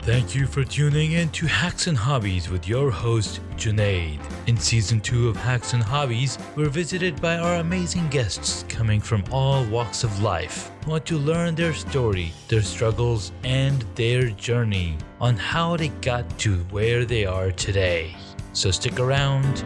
Thank you for tuning in to Hacks and Hobbies with your host, Junaid. In Season 2 of Hacks and Hobbies, we're visited by our amazing guests coming from all walks of life. We want to learn their story, their struggles, and their journey on how they got to where they are today. So stick around.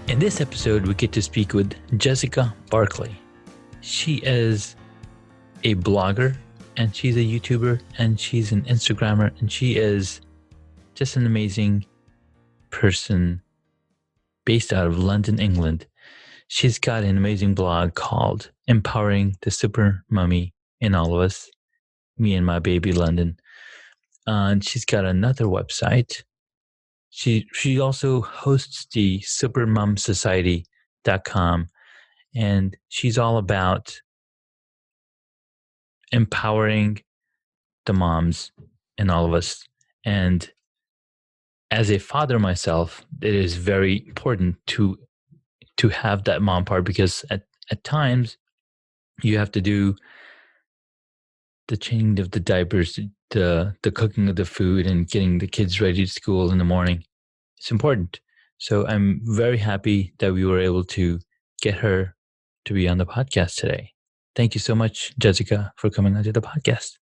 In this episode, we get to speak with Jessica Barclay. She is a blogger, and she's a YouTuber, and she's an Instagrammer, and she is just an amazing person based out of London, England. She's got an amazing blog called Empowering the Super Mummy in All of Us, Me and My Baby London. And she's got another website. She also hosts the supermumsociety.com, and she's all about empowering the moms in all of us. And as a father myself, it is very important to have that mom part, because at times you have to do the changing of the diapers, the cooking of the food, and getting the kids ready to school in the morning. It's important. So I'm very happy that we were able to get her to be on the podcast today. Thank you so much, Jessica, for coming onto the podcast.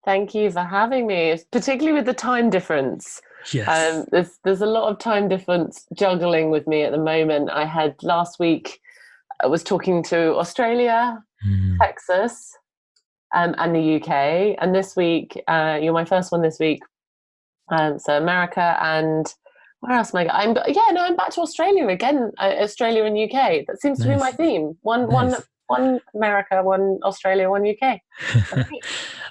Thank you for having me, particularly with the time difference. Yes. There's a lot of time difference juggling with me at the moment. I had last week, I was talking to Australia, Texas, and the UK. And this week, you're my first one this week. So America and where else am I? I'm back to Australia again. Australia and UK. That seems to be my theme. One America, one Australia, one UK.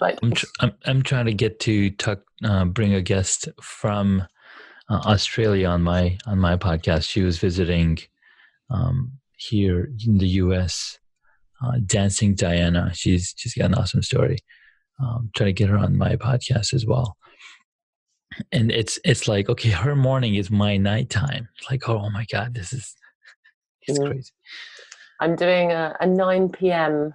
I'm trying to get to talk, bring a guest from Australia on my podcast. She was visiting here in the US. Dancing Diana. She's got an awesome story. Trying to get her on my podcast as well. And it's like, okay, her morning is my nighttime. Like, oh my God, it's crazy. I'm doing a 9 p.m.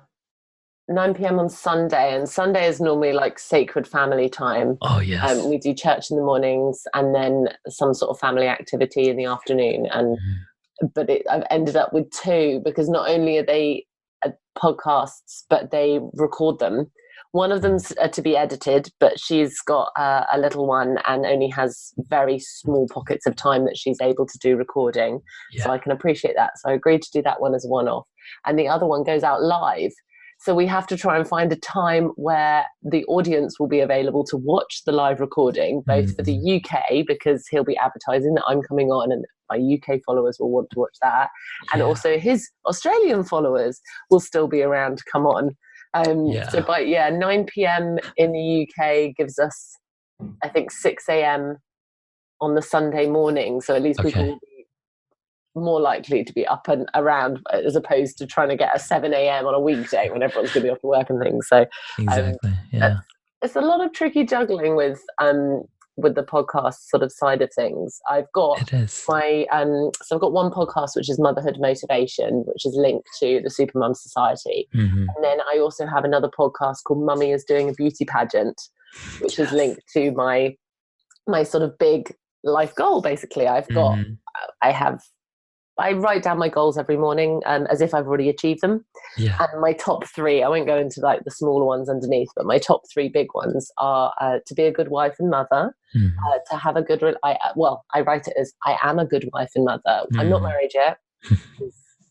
on Sunday, and Sunday is normally like sacred family time. Oh yes. We do church in the mornings and then some sort of family activity in the afternoon. And but I've ended up with two, because not only are they podcasts, but they record them. One of them's to be edited, but she's got a little one and only has very small pockets of time that she's able to do recording. Yeah. So I can appreciate that. So I agreed to do that one as a one-off. And the other one goes out live. So we have to try and find a time where the audience will be available to watch the live recording, both for the UK, because he'll be advertising that I'm coming on and my UK followers will want to watch that. Yeah. And also his Australian followers will still be around to come on. So by 9 p.m. in the UK gives us, I think, 6 a.m. on the Sunday morning. So at least people will be more likely to be up and around, as opposed to trying to get a 7 a.m. on a weekday when everyone's going to be off to work and things. So exactly, it's a lot of tricky juggling with the podcast sort of side of things. I've got my so I've got one podcast which is Motherhood Motivation, which is linked to the Supermum Society, and then I also have another podcast called Mummy is Doing a Beauty Pageant, which is linked to my sort of big life goal. Basically, I've got I write down my goals every morning as if I've already achieved them. Yeah. And my top three, I won't go into like the smaller ones underneath, but my top three big ones are to be a good wife and mother, to have a good, I write it as I am a good wife and mother. I'm not married yet.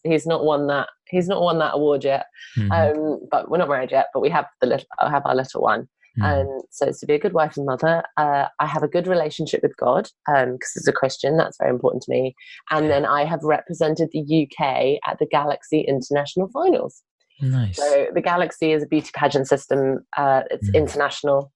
He's not won that award yet. But we're not married yet, but I have our little one. And so it's to be a good wife and mother. I have a good relationship with God, because as a Christian, that's very important to me. And then I have represented the UK at the Galaxy International Finals. Nice. So the Galaxy is a beauty pageant system. It's international,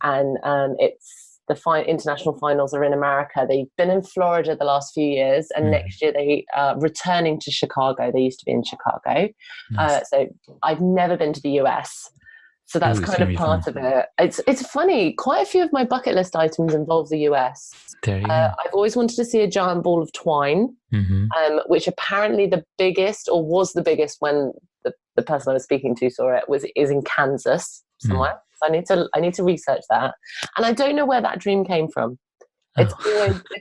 and it's the international finals are in America. They've been in Florida the last few years, and next year they are returning to Chicago. They used to be in Chicago. Nice. So I've never been to the US So that's kind of part of it. It's funny. Quite a few of my bucket list items involve the US. There you go. I've always wanted to see a giant ball of twine, which apparently the biggest, or was the biggest when the person I was speaking to saw it, is in Kansas somewhere. So I need to research that. And I don't know where that dream came from. It's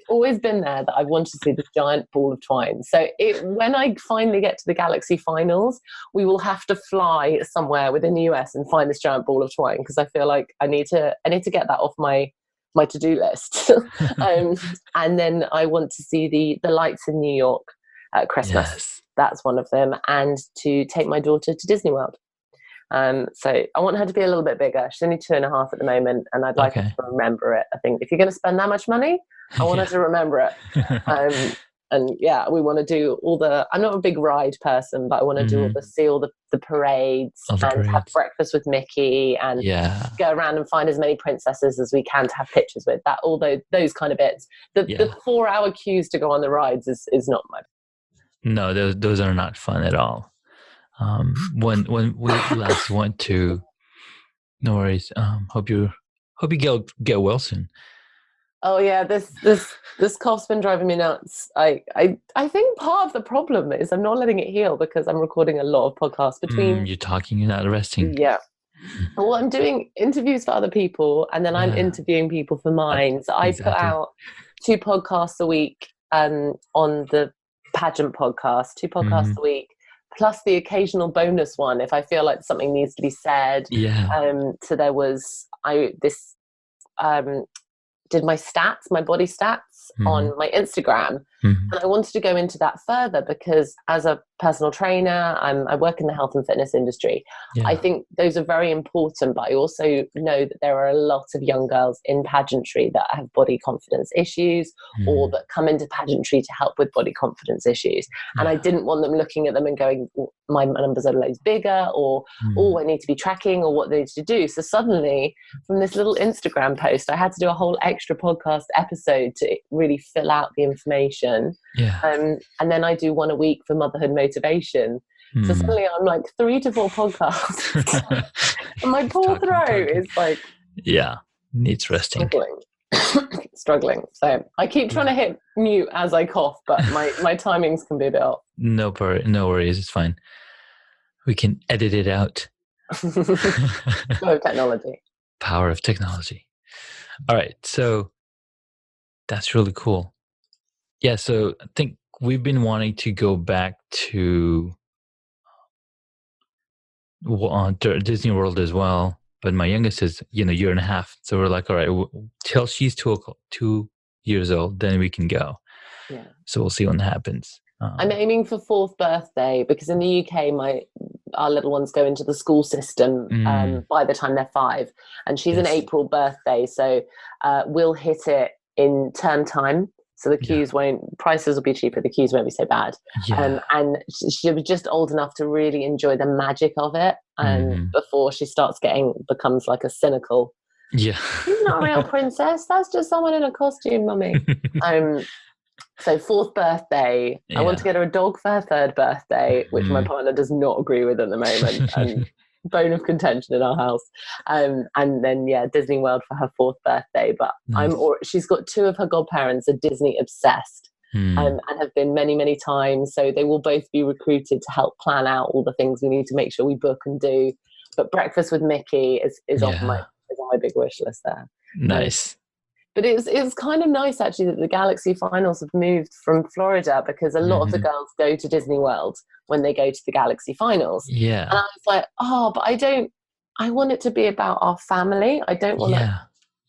always been there that I want to see this giant ball of twine. So when I finally get to the Galaxy finals, we will have to fly somewhere within the US and find this giant ball of twine, because I feel like I need to get that off my to-do list. And then I want to see the lights in New York at Christmas. Yes. That's one of them. And to take my daughter to Disney World. So I want her to be a little bit bigger. She's only 2.5 at the moment, and I'd like her to remember it. I think if you're going to spend that much money, I want her to remember it. And yeah, we want to do I'm not a big ride person, but I want to do all the parades have breakfast with Mickey and go around and find as many princesses as we can to have pictures with. Those kind of bits. The 4-hour queues to go on the rides is not my. No, those are not fun at all. When we last went to, no worries. Hope you get well soon. Oh yeah, this cough's been driving me nuts. I think part of the problem is I'm not letting it heal because I'm recording a lot of podcasts between. You're talking, you're not resting. Yeah. Well, I'm doing interviews for other people, and then I'm interviewing people for mine. So I put out 2 podcasts a week on the pageant podcast, 2 podcasts a week, plus the occasional bonus one if I feel like something needs to be said. So there was did my body stats on my Instagram. And I wanted to go into that further because as a personal trainer, I work in the health and fitness industry. I think those are very important, but I also know that there are a lot of young girls in pageantry that have body confidence issues or that come into pageantry to help with body confidence issues. And I didn't want them looking at them and going, my numbers are loads bigger, or I need to be tracking, or what they need to do. So suddenly from this little Instagram post, I had to do a whole extra podcast episode to really fill out the information. And then I do one a week for motherhood motivation. So suddenly I'm like 3 to 4 podcasts. And my poor throat is like needs resting. Struggling. So I keep trying to hit mute as I cough, but my timings can be a bit off. No worries, it's fine. We can edit it out. Power of technology. All right, so that's really cool. Yeah, so I think we've been wanting to go back to Disney World as well, but my youngest is, 1.5. So we're like, all right, till she's 2 years old, then we can go. Yeah. So we'll see when that happens. I'm aiming for 4th birthday because in the UK, our little ones go into the school system by the time they're 5, and she's an April birthday, so we'll hit it in term time. So the queues prices will be cheaper. The queues won't be so bad. And she was just old enough to really enjoy the magic of it. And before she becomes like a cynical. Yeah. She's not a real princess. That's just someone in a costume, mummy. So 4th birthday, I want to get her a dog for her 3rd birthday, which my partner does not agree with at the moment. And bone of contention in our house. And then Disney World for her 4th birthday. But she's got 2 of her godparents are Disney obsessed and have been many, many times. So they will both be recruited to help plan out all the things we need to make sure we book and do. But breakfast with Mickey is on my big wish list there. Nice. But it was kind of nice, actually, that the Galaxy finals have moved from Florida, because a lot of the girls go to Disney World when they go to the Galaxy finals. Yeah. And I was like, but I want it to be about our family. I don't want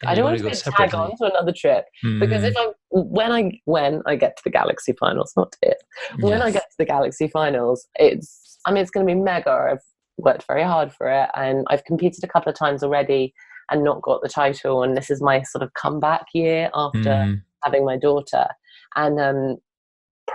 I don't want to tag on to another trip. Because when I get to the Galaxy finals, when I get to the Galaxy finals, it's going to be mega. I've worked very hard for it, and I've competed a couple of times already and not got the title, and this is my sort of comeback year after having my daughter. And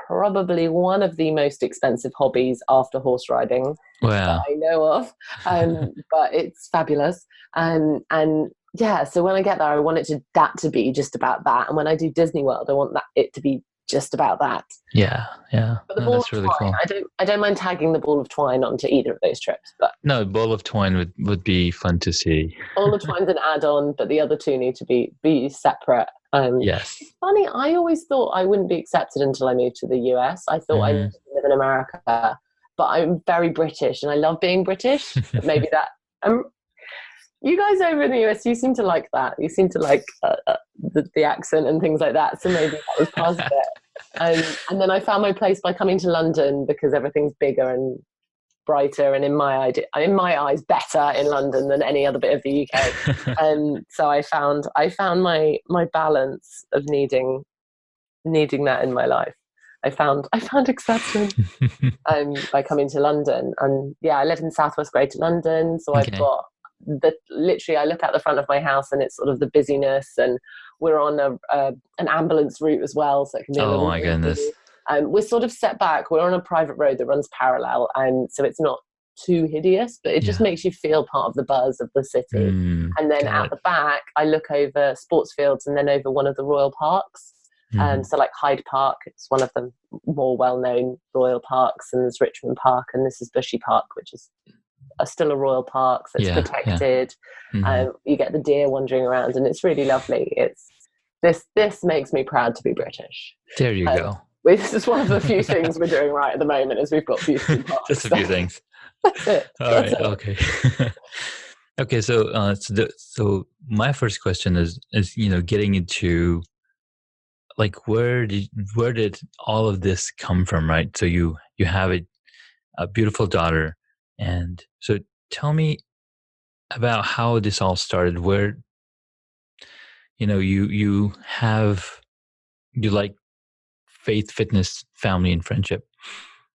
probably one of the most expensive hobbies after horse riding that I know of, but it's fabulous. And so when I get there, I want that to be just about that. And when I do Disney World, I want it to be just about that. Yeah. But the ball of really twine, cool. I don't mind tagging the ball of twine onto either of those trips. But no, ball of twine would be fun to see. ball of twine's an add-on, but the other two need to be separate. Yes. It's funny, I always thought I wouldn't be accepted until I moved to the US. I thought I needed to live in America, but I'm very British and I love being British. But maybe that. You guys over in the US, you seem to like that. You seem to like the accent and things like that. So maybe that was part of it. And then I found my place by coming to London because everything's bigger and brighter and in my eyes better in London than any other bit of the UK. And so I found my balance of needing that in my life. I found acceptance by coming to London. And yeah, I live in Southwest Greater London, so I've got literally I look out the front of my house and it's sort of the busyness, and we're on an ambulance route as well, so it can be a little my goodness. We're sort of set back. We're on a private road that runs parallel, and so it's not too hideous, but it just makes you feel part of the buzz of the city. And then out the back, I look over sports fields and then over one of the royal parks. So like Hyde Park, it's one of the more well-known royal parks, and there's Richmond Park, and this is Bushy Park, which is still a royal park, so it's protected. You get the deer wandering around, and it's really lovely. This makes me proud to be British. There you go. This is one of the few things we're doing right at the moment, is we've got beautiful parks. Just a few things. That's it. All right. Okay. Okay. So my first question is getting into like where did all of this come from, right? So you have a beautiful daughter, and so tell me about how this all started. Where you like faith, fitness, family, and friendship.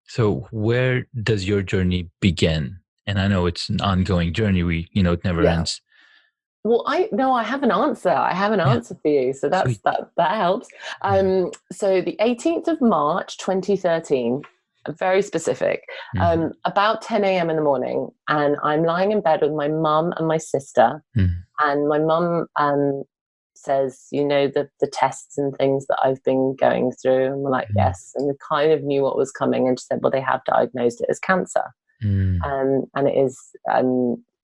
So where does your journey begin? And I know it's an ongoing journey. It never ends. Well, I have an answer. I have an answer for you. So that helps. So the 18th of March, 2013, very specific, about 10 a.m. in the morning, and I'm lying in bed with my mum and my sister, and my mum says, the tests and things that I've been going through, and we're like, yes, and we kind of knew what was coming, and she said, well, they have diagnosed it as cancer, and it is,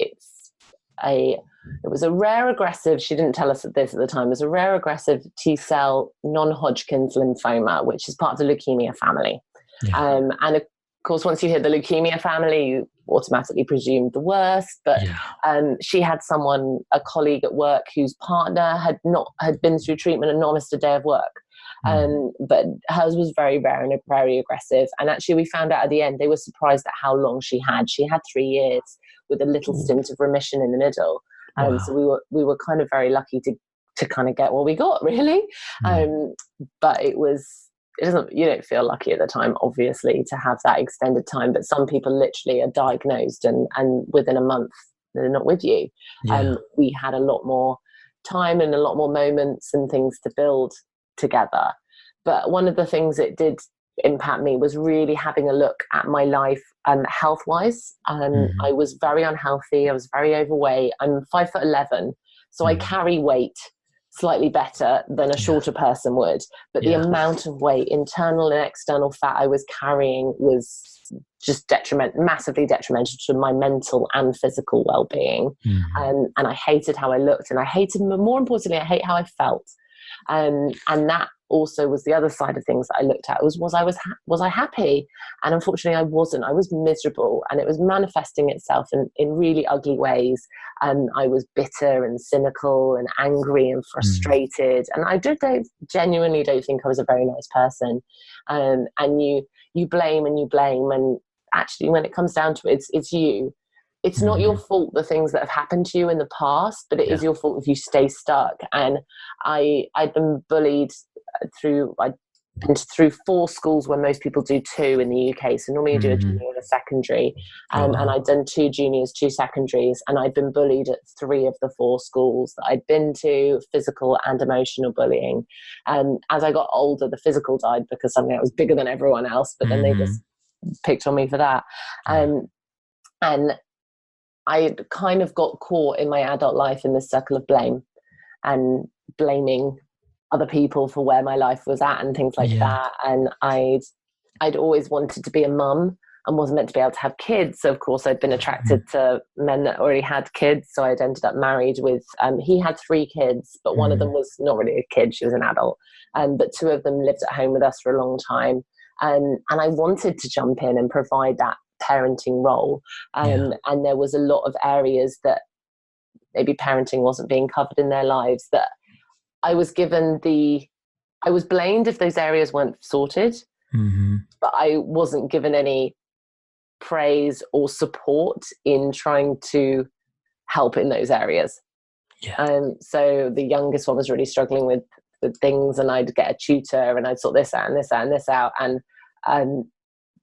it was a rare aggressive, she didn't tell us this at the time, it was a rare aggressive T-cell non-Hodgkin's lymphoma, which is part of the leukemia family. And of course, once you hear the leukemia family, you automatically presume the worst. But she had a colleague at work whose partner had been through treatment and not missed a day of work. But hers was very rare and very aggressive. And actually, we found out at the end, they were surprised at how long she had. She had 3 years with a little stint of remission in the middle. So we were kind of very lucky to kind of get what we got, really. But you don't feel lucky at the time, obviously, to have that extended time. But some people literally are diagnosed and within a month they're not with you. We had a lot more time and a lot more moments and things to build together. But one of the things it did impact me was really having a look at my life health-wise. I was very unhealthy. I was very overweight. I'm 5'11", so I carry weight slightly better than a shorter person would, but the amount of weight, internal and external fat I was carrying was just massively detrimental to my mental and physical well-being. And I hated how I looked, and more importantly, I hate how I felt. And that also was the other side of things that I looked at, was I happy? And unfortunately I wasn't. I was miserable, and it was manifesting itself in really ugly ways. And I was bitter and cynical and angry and frustrated. And I genuinely don't think I was a very nice person. And you blame and you blame. And actually, when it comes down to it, it's you. It's not your fault, the things that have happened to you in the past, but it is your fault if you stay stuck. And I'd been bullied I'd been through 4 schools where most people do 2 in the UK. So normally you do a junior and a secondary. And I'd done 2 juniors, 2 secondaries. And I'd been bullied at 3 of the 4 schools that I'd been to, physical and emotional bullying. And as I got older, the physical died because suddenly I was bigger than everyone else, but then they just picked on me for that. And I kind of got caught in my adult life in this circle of blame and blaming other people for where my life was at and things like that. And I'd always wanted to be a mum and wasn't meant to be able to have kids. So of course I'd been attracted to men that already had kids. So I'd ended up married with, he had 3 kids, but one of them was not really a kid. She was an adult. But 2 of them lived at home with us for a long time. And I wanted to jump in and provide that parenting role. And there was a lot of areas that maybe parenting wasn't being covered in their lives that I was blamed if those areas weren't sorted, but I wasn't given any praise or support in trying to help in those areas. So the youngest one was really struggling with things, and I'd get a tutor and I'd sort this out and this out and this out, and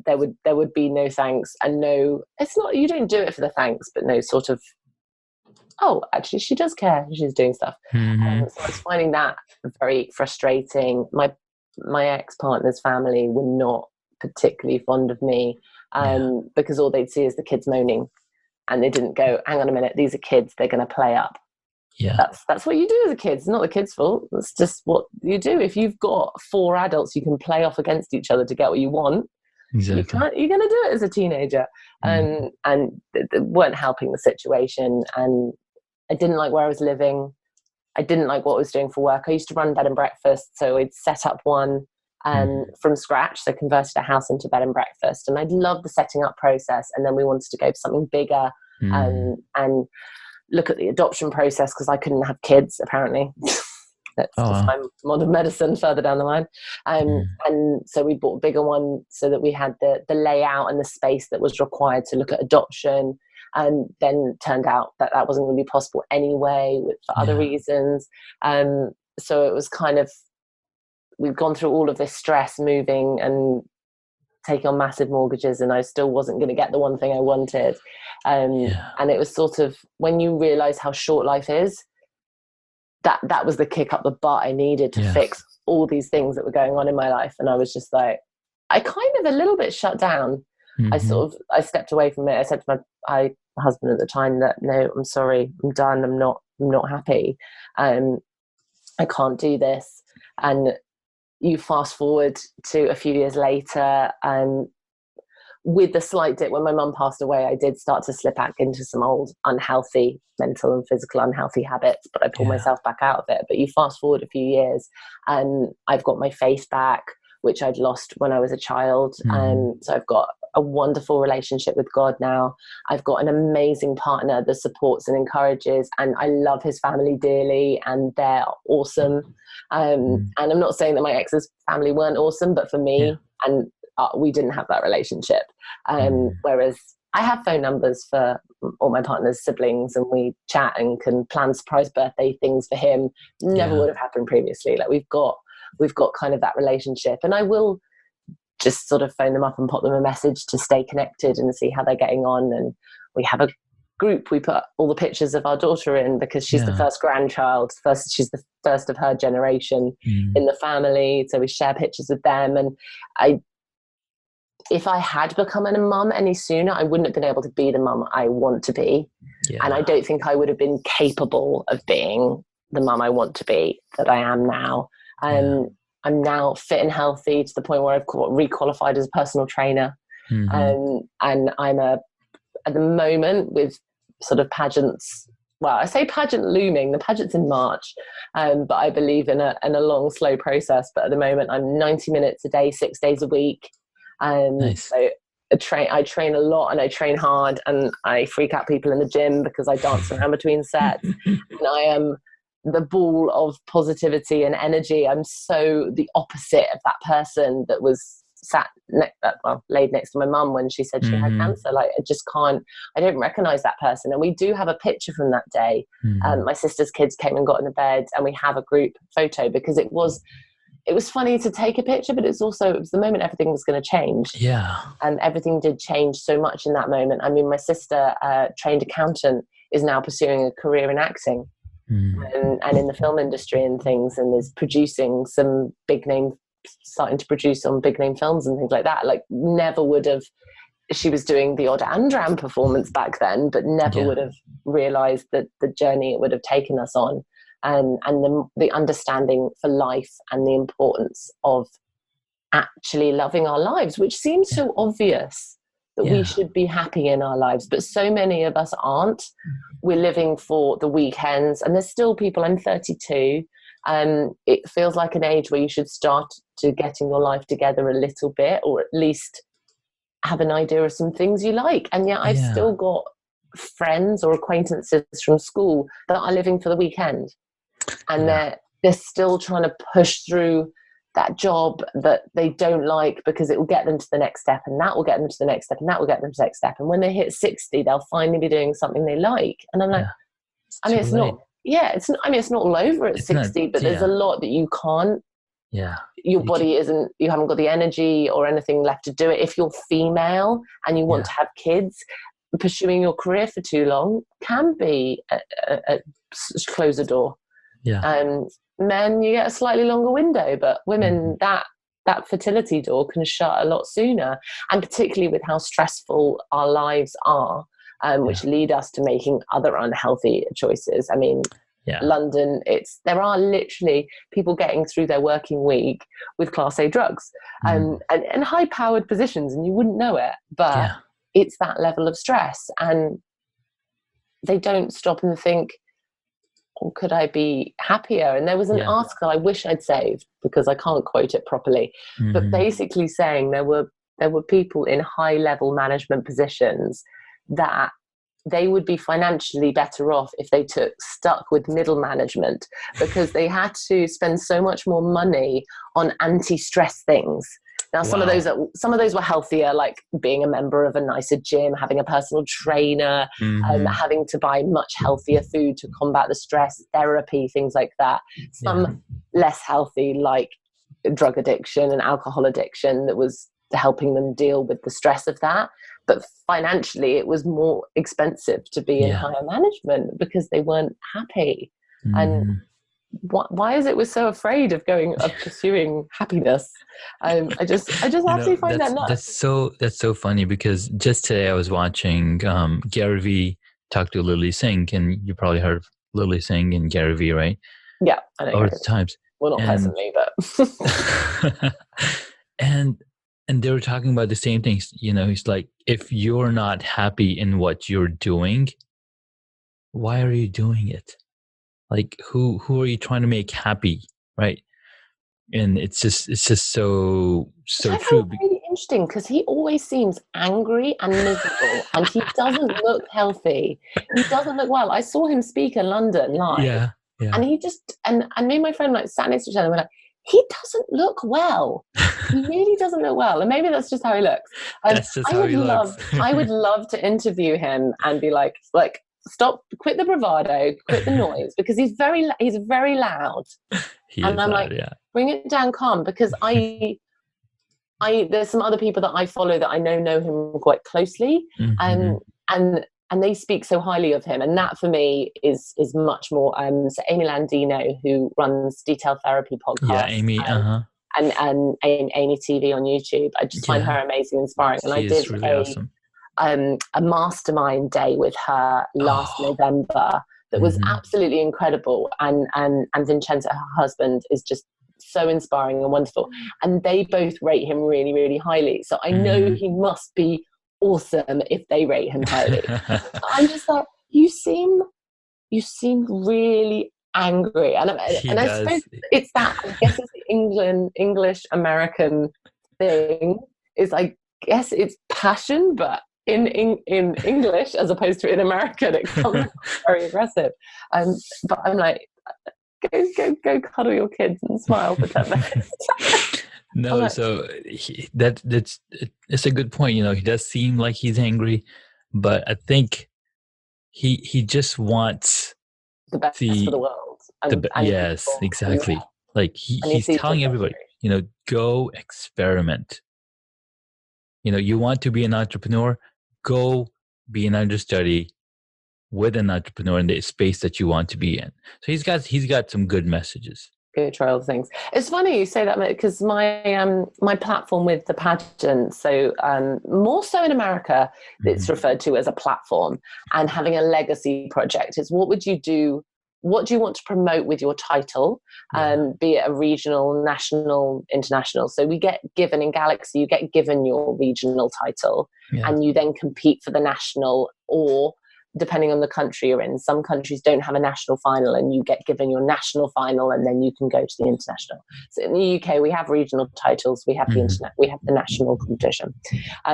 there would be no thanks and no, it's not, you don't do it for the thanks, but no sort of, oh, actually she does care, she's doing stuff. So I was finding that very frustrating. My ex-partner's family were not particularly fond of me, because all they'd see is the kids moaning, and they didn't go, hang on a minute, these are kids, they're going to play up. That's what you do as a kid. It's not the kid's fault. It's just what you do. If you've got 4 adults you can play off against each other to get what you want, you're going to do it as a teenager. And they weren't helping the situation. And I didn't like where I was living. I didn't like what I was doing for work. I used to run bed and breakfast, so I'd set up one from scratch, so converted a house into bed and breakfast. And I loved the setting up process. And then we wanted to go for something bigger and look at the adoption process, because I couldn't have kids, apparently. That's just my modern medicine further down the line. And so we bought a bigger one so that we had the layout and the space that was required to look at adoption. And then turned out that wasn't going to be possible anyway for other reasons. So it was kind of, we've gone through all of this stress moving and taking on massive mortgages, and I still wasn't going to get the one thing I wanted. And it was sort of, when you realize how short life is, that was the kick up the butt I needed to fix all these things that were going on in my life. And I was just like, I kind of a little bit shut down. I stepped away from it. I said to my husband at the time that, no, I'm sorry, I'm done. I'm not happy. I can't do this. And you fast forward to a few years later, with the slight dip, when my mum passed away, I did start to slip back into some old unhealthy mental and physical unhealthy habits, but I pulled myself back out of it. But you fast forward a few years and I've got my faith back, which I'd lost when I was a child. So I've got a wonderful relationship with God now. I've got an amazing partner that supports and encourages, and I love his family dearly, and they're awesome. And I'm not saying that my ex's family weren't awesome, but for me, and we didn't have that relationship. Whereas I have phone numbers for all my partner's siblings, and we chat and can plan surprise birthday things for him. Never would have happened previously. Like we've got kind of that relationship, and I will just sort of phone them up and pop them a message to stay connected and see how they're getting on. And we have a group we put all the pictures of our daughter in, because she's the first grandchild, she's the first of her generation in the family, so we share pictures with them. And if I had become a mum any sooner, I wouldn't have been able to be the mum I want to be. And I don't think I would have been capable of being the mum I want to be that I am now. I'm now fit and healthy to the point where I've requalified as a personal trainer. And I'm at the moment with sort of pageants. Well, I say pageant looming, the pageant's in March, but I believe in a long, slow process. But at the moment I'm 90 minutes a day, 6 days a week. So I train a lot, and I train hard, and I freak out people in the gym because I dance around between sets. And I am the ball of positivity and energy. I'm so the opposite of that person that was laid next to my mum when she said she had cancer. Like I don't recognize that person. And we do have a picture from that day. My sister's kids came and got in the bed, and we have a group photo, because it was funny to take a picture, but it was the moment everything was going to change. And everything did change so much in that moment. I mean, my sister, trained accountant, is now pursuing a career in acting. And in the film industry and things, and is producing some big name, starting to produce some big name films and things like that. Like never would have, she was doing the odd Andram performance back then, but never would have realized that the journey it would have taken us on. and the understanding for life and the importance of actually loving our lives, which seems so obvious that we should be happy in our lives, but so many of us aren't. We're living for the weekends, and there's still people. I'm 32, and it feels like an age where you should start to getting your life together a little bit, or at least have an idea of some things you like. And yet I've still got friends or acquaintances from school that are living for the weekend, and they're still trying to push through that job that they don't like because it will get them to the next step, and that will get them to the next step, and that will get them to the next step. And when they hit 60, they'll finally be doing something they like. And I'm like, I mean, it's not, it's not, I mean, it's not all over at 60, but there's a lot that you can't. Your body isn't, you haven't got the energy or anything left to do it. If you're female and you want to have kids, pursuing your career for too long can be a close a door. Men, you get a slightly longer window, but women, that fertility door can shut a lot sooner, and particularly with how stressful our lives are, which lead us to making other unhealthy choices. I mean, London, there are literally people getting through their working week with Class A drugs and high-powered positions, and you wouldn't know it, but it's that level of stress, and they don't stop and think, or could I be happier? And there was an article I wish I'd saved because I can't quote it properly, but basically saying there were people in high level management positions that they would be financially better off if they stuck with middle management, because they had to spend so much more money on anti-stress things. Now, some of those were healthier, like being a member of a nicer gym, having a personal trainer, having to buy much healthier food to combat the stress, therapy, things like that. Some less healthy, like drug addiction and alcohol addiction, that was helping them deal with the stress of that. But financially, it was more expensive to be in higher management because they weren't happy. And why is it we're so afraid of pursuing happiness? I just absolutely find that nuts. That's so funny, because just today I was watching Gary Vee talk to Lily Singh, and you probably heard of Lily Singh and Gary Vee, right? Yeah, I know. Over the times. Well, not personally, but and they were talking about the same things. He's like, if you're not happy in what you're doing, why are you doing it? Like, who are you trying to make happy, right? And it's just so true. Really interesting, because he always seems angry and miserable, and he doesn't look healthy. He doesn't look well. I saw him speak in London live, and he just and me and my friend sat next to each other and we're like, he doesn't look well. He really doesn't look well, and maybe that's just how he looks. That's just how he looks. I would love to interview him and be like. Stop! Quit the bravado, quit the noise, because he's very loud. And I'm like, bring it down, calm, because there's some other people that I follow that I know him quite closely, and they speak so highly of him, and that for me is much more. So Amy Landino, who runs Detail Therapy podcast, Amy, and Amy TV on YouTube, I just find her amazing, inspiring, and I did really awesome. A mastermind day with her last November that was absolutely incredible, and Vincenza, her husband, is just so inspiring and wonderful, and they both rate him really, really highly, so I know he must be awesome if they rate him highly. I'm just like, you seem really angry, and I suppose it's that, I guess it's the English American thing, is I guess it's passion, but in English as opposed to in American, it comes very aggressive. But I'm like, go cuddle your kids and smile for 10 minutes. No, like, so it's a good point. He does seem like he's angry, but I think he just wants the best for the world. Yes, people. Exactly. Yeah. Like he's telling everybody, go experiment. You want to be an entrepreneur, go be an understudy with an entrepreneur in the space that you want to be in. So he's got some good messages. Go try all the things. It's funny you say that, because my platform with the pageant, so more so in America, it's referred to as a platform, and having a legacy project is, what would you do what do you want to promote with your title, be it a regional, national, international. So we get given, in Galaxy, you get given your regional title, and you then compete for the national, or depending on the country you're in, some countries don't have a national final, and you get given your national final, and then you can go to the international. So in the UK, we have regional titles, we have the internet, we have the national competition.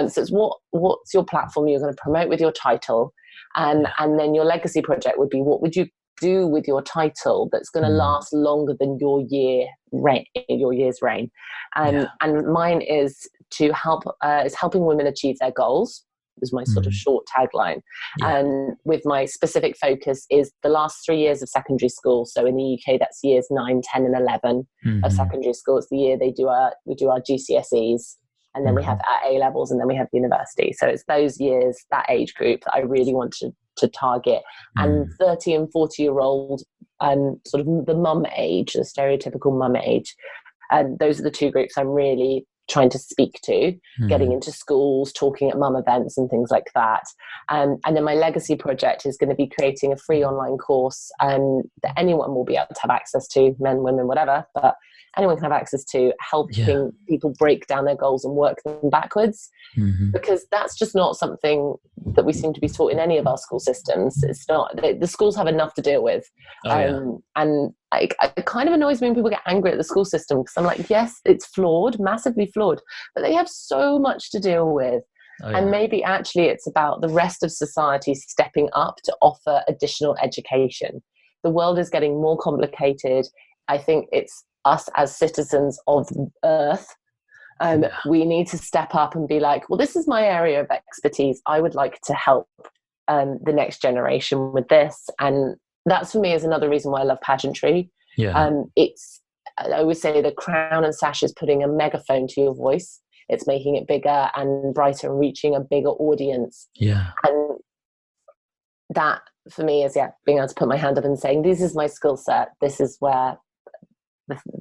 So it's what's your platform you're going to promote with your title, and then your legacy project would be, what would you do with your title that's going to last longer than your year's reign. And mine is to help helping women achieve their goals, is my sort of short tagline. And with my specific focus is the last 3 years of secondary school. So in the UK, that's years 9, 10 and 11 of secondary school. It's the year we do our GCSEs, and then we have our A levels, and then we have university. So it's those years, that age group, that I really want to target. And 30 and 40-year-old, sort of the mum age, the stereotypical mum age. And those are the two groups I'm really trying to speak to, getting into schools, talking at mum events and things like that. And then my legacy project is going to be creating a free online course that anyone will be able to have access to, men, women, whatever, but anyone can have access to, helping people break down their goals and work them backwards. Because that's just not something that we seem to be taught in any of our school systems. It's not, the schools have enough to deal with. And it kind of annoys me when people get angry at the school system, because I'm like, yes, it's flawed, massively flawed, but they have so much to deal with. And maybe actually it's about the rest of society stepping up to offer additional education. The world is getting more complicated. I think it's us as citizens of Earth, we need to step up and be like, well, this is my area of expertise. I would like to help the next generation with this. And that's, for me, is another reason why I love pageantry. I always say the crown and sash is putting a megaphone to your voice. It's making it bigger and brighter and reaching a bigger audience. And that, for me, is being able to put my hand up and saying, this is my skill set. This is where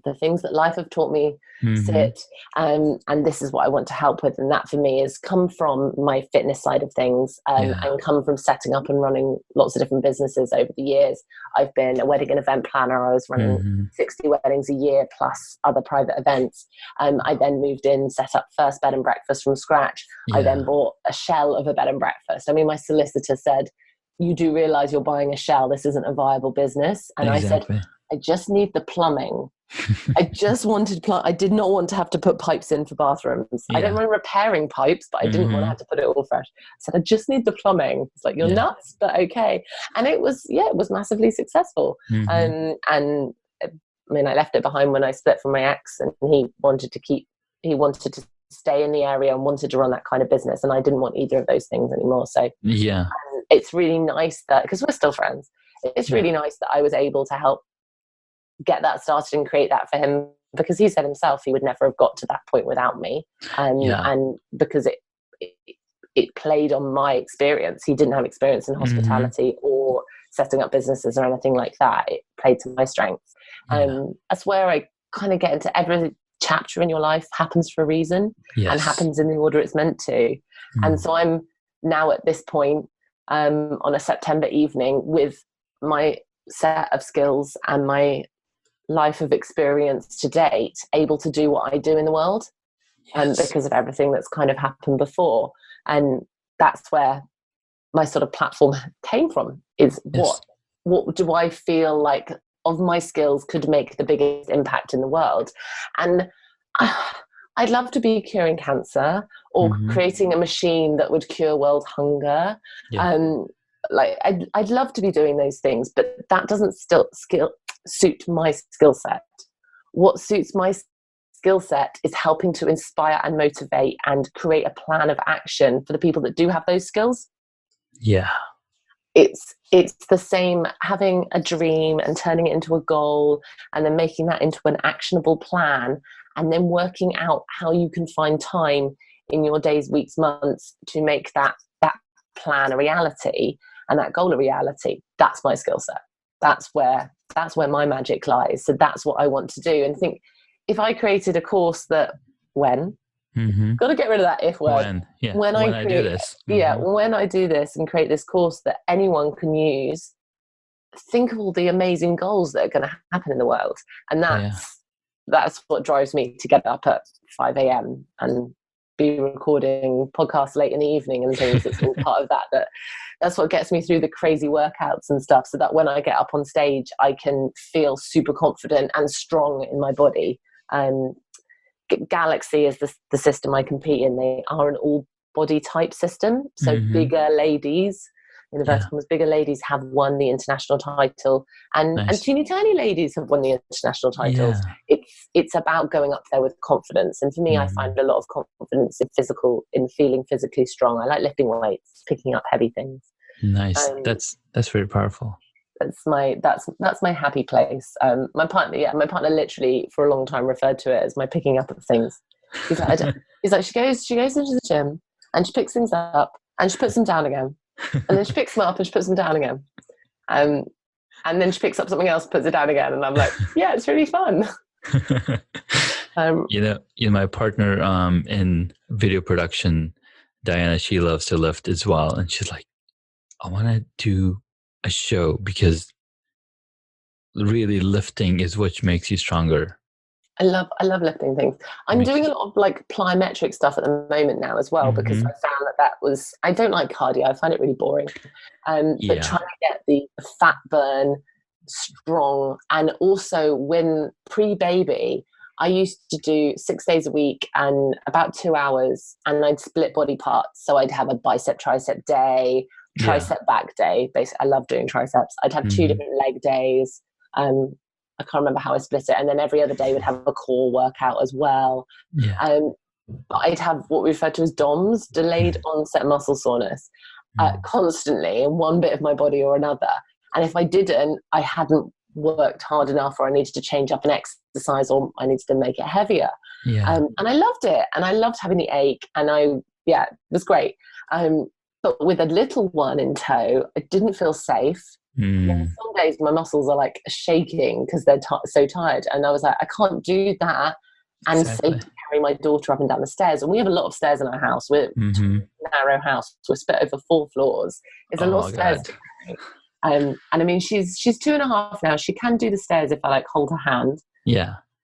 the things that life have taught me sit, and this is what I want to help with. And that, for me, is come from my fitness side of things, and come from setting up and running lots of different businesses over the years. I've been a wedding and event planner. I was running 60 weddings a year plus other private events. I then moved in, set up first bed and breakfast from scratch. I then bought a shell of a bed and breakfast. I mean, my solicitor said, you do realize you're buying a shell, this isn't a viable business. And I said, I just need the plumbing. I just wanted I did not want to have to put pipes in for bathrooms. I don't mind repairing pipes, but I didn't want to have to put it all fresh. I said, I just need the plumbing. It's like, you're nuts, but okay. And it was massively successful. And I mean, I left it behind when I split from my ex, and he wanted to stay in the area and wanted to run that kind of business. And I didn't want either of those things anymore. So it's really nice that, because we're still friends, it's really nice that I was able to help get that started and create that for him, because he said himself he would never have got to that point without me. And because it played on my experience. He didn't have experience in hospitality or setting up businesses or anything like that. It played to my strengths. That's where I kind of get into every chapter in your life happens for a reason and happens in the order it's meant to. And so I'm now at this point on a September evening with my set of skills and my life of experience to date, able to do what I do in the world, because of everything that's kind of happened before. And that's where my sort of platform came from, is what do I feel like of my skills could make the biggest impact in the world. And I'd love to be curing cancer or creating a machine that would cure world hunger. Like I'd love to be doing those things, but that doesn't suit my skill set. What suits my skill set is helping to inspire and motivate and create a plan of action for the people that do have those skills. It's the same, having a dream and turning it into a goal and then making that into an actionable plan, and then working out how you can find time in your days, weeks, months to make that plan a reality and that goal a reality. That's my skill set. That's where my magic lies. So that's what I want to do. And think, if I created a course that got to get rid of that if word. When I do this and create this course that anyone can use, think of all the amazing goals that are going to happen in the world. And that's what drives me to get up at 5 a.m. and be recording podcasts late in the evening and things. It's all part of that's what gets me through the crazy workouts and stuff, so that when I get up on stage, I can feel super confident and strong in my body. Galaxy is the system I compete in. They are an all body type system. So bigger ladies, inverted commas, bigger ladies have won the international title, and teeny tiny ladies have won the international titles. It's about going up there with confidence. And for me, I find a lot of confidence in feeling physically strong. I like lifting weights, picking up heavy things. Nice. That's very powerful. That's my happy place. My partner literally for a long time referred to it as my picking up of things. He's like, she goes into the gym and she picks things up and she puts them down again. And then she picks them up and she puts them down again. And then she picks up something else, puts it down again. And I'm like, yeah, it's really fun. My partner in video production, Diana, she loves to lift as well. And she's like, I want to do a show because really lifting is what makes you stronger. I love lifting things. I'm doing a lot of like plyometric stuff at the moment now as well, because I found I don't like cardio. I find it really boring. But trying to get the fat burn strong, and also when pre-baby, I used to do 6 days a week and about 2 hours, and I'd split body parts. So I'd have a bicep tricep day, tricep back day. Basically, I love doing triceps. I'd have 2 different leg days. I can't remember how I split it. And then every other day would have a core workout as well. But I'd have what we refer to as DOMS, delayed onset muscle soreness, constantly in one bit of my body or another. And if I didn't, I hadn't worked hard enough, or I needed to change up an exercise, or I needed to make it heavier. And I loved it. And I loved having the ache. And it was great. But with a little one in tow, I didn't feel safe. Some days my muscles are like shaking because they're so tired, and I was like, I can't do that and safely carry my daughter up and down the stairs. And we have a lot of stairs in our house. We're a narrow house, we're split over 4 floors. It's a lot of stairs to carry. And I mean, she's 2.5 now. She can do the stairs if I like hold her hand.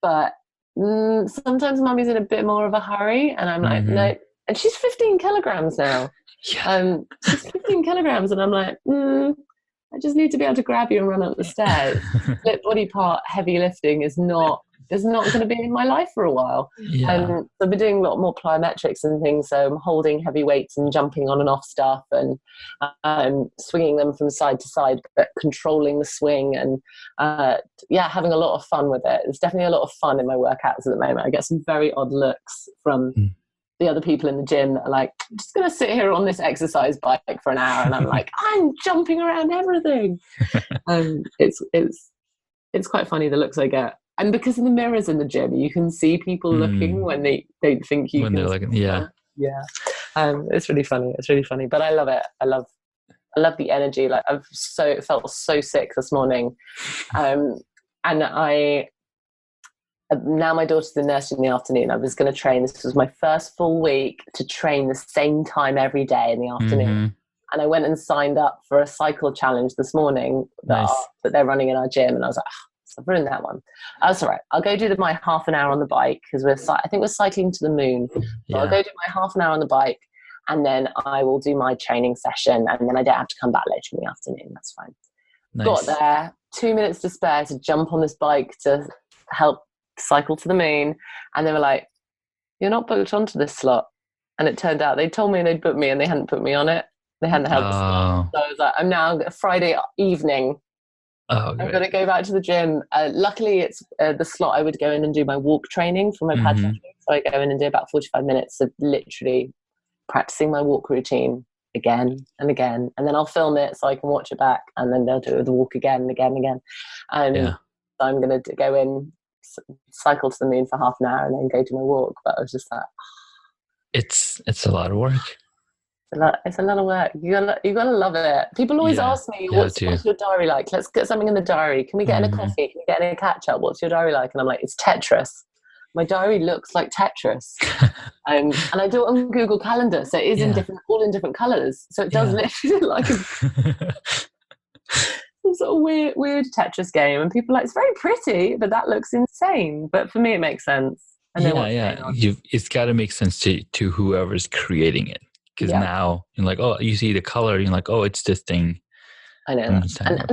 But sometimes mommy's in a bit more of a hurry, and I'm like, no. And she's 15 kilograms now. She's 15 kilograms, and I'm like, I just need to be able to grab you and run up the stairs. Split body part heavy lifting is not going to be in my life for a while. So I've been doing a lot more plyometrics and things. So I'm holding heavy weights and jumping on and off stuff, and swinging them from side to side, but controlling the swing, and having a lot of fun with it. There's definitely a lot of fun in my workouts at the moment. I get some very odd looks from the other people in the gym that are like, I'm just going to sit here on this exercise bike for an hour. And I'm like, I'm jumping around everything. It's quite funny the looks I get. And because of the mirrors in the gym, you can see people looking when they don't think you when can. They're looking, it's really funny. It's really funny, but I love it. I love the energy. Like felt so sick this morning. And now my daughter's in nursery in the afternoon. I was going to train. This was my first full week to train the same time every day in the afternoon. And I went and signed up for a cycle challenge this morning that they're running in our gym. And I was like, I've ruined that one. That's all right. I'll go do my half an hour on the bike, because I think we're cycling to the moon. So I'll go do my half an hour on the bike, and then I will do my training session, and then I don't have to come back later in the afternoon. That's fine. Got there, 2 minutes to spare to jump on this bike to help cycle to the moon, and they were like, you're not booked onto this slot. And it turned out they told me they'd booked me and they hadn't put me on it. They hadn't held the slot. So I was like, I'm now Friday evening. I'm going to go back to the gym. Luckily it's the slot I would go in and do my walk training for my pageantry. So I go in and do about 45 minutes of literally practicing my walk routine again and again, and then I'll film it so I can watch it back, and then they'll do the walk again and again and again. So I'm going to go in, cycle to the moon for half an hour, and then go do my walk. But I was just like, it's a lot of work. It's a lot of work. You gotta love it. People always ask me, what's your diary like? Let's get something in the diary. Can we get in a coffee? Can we get in a catch up? What's your diary like? And I'm like, it's Tetris. My diary looks like Tetris. And I do it on Google Calendar, so it is all in different colours. So it does literally look like sort of weird Tetris game, and people are like, it's very pretty, but that looks insane. But for me, it makes sense. I know what's going on. It's got to make sense to whoever's creating it, because now you're like, oh, you see the color, you're like, oh, it's this thing. I know that. And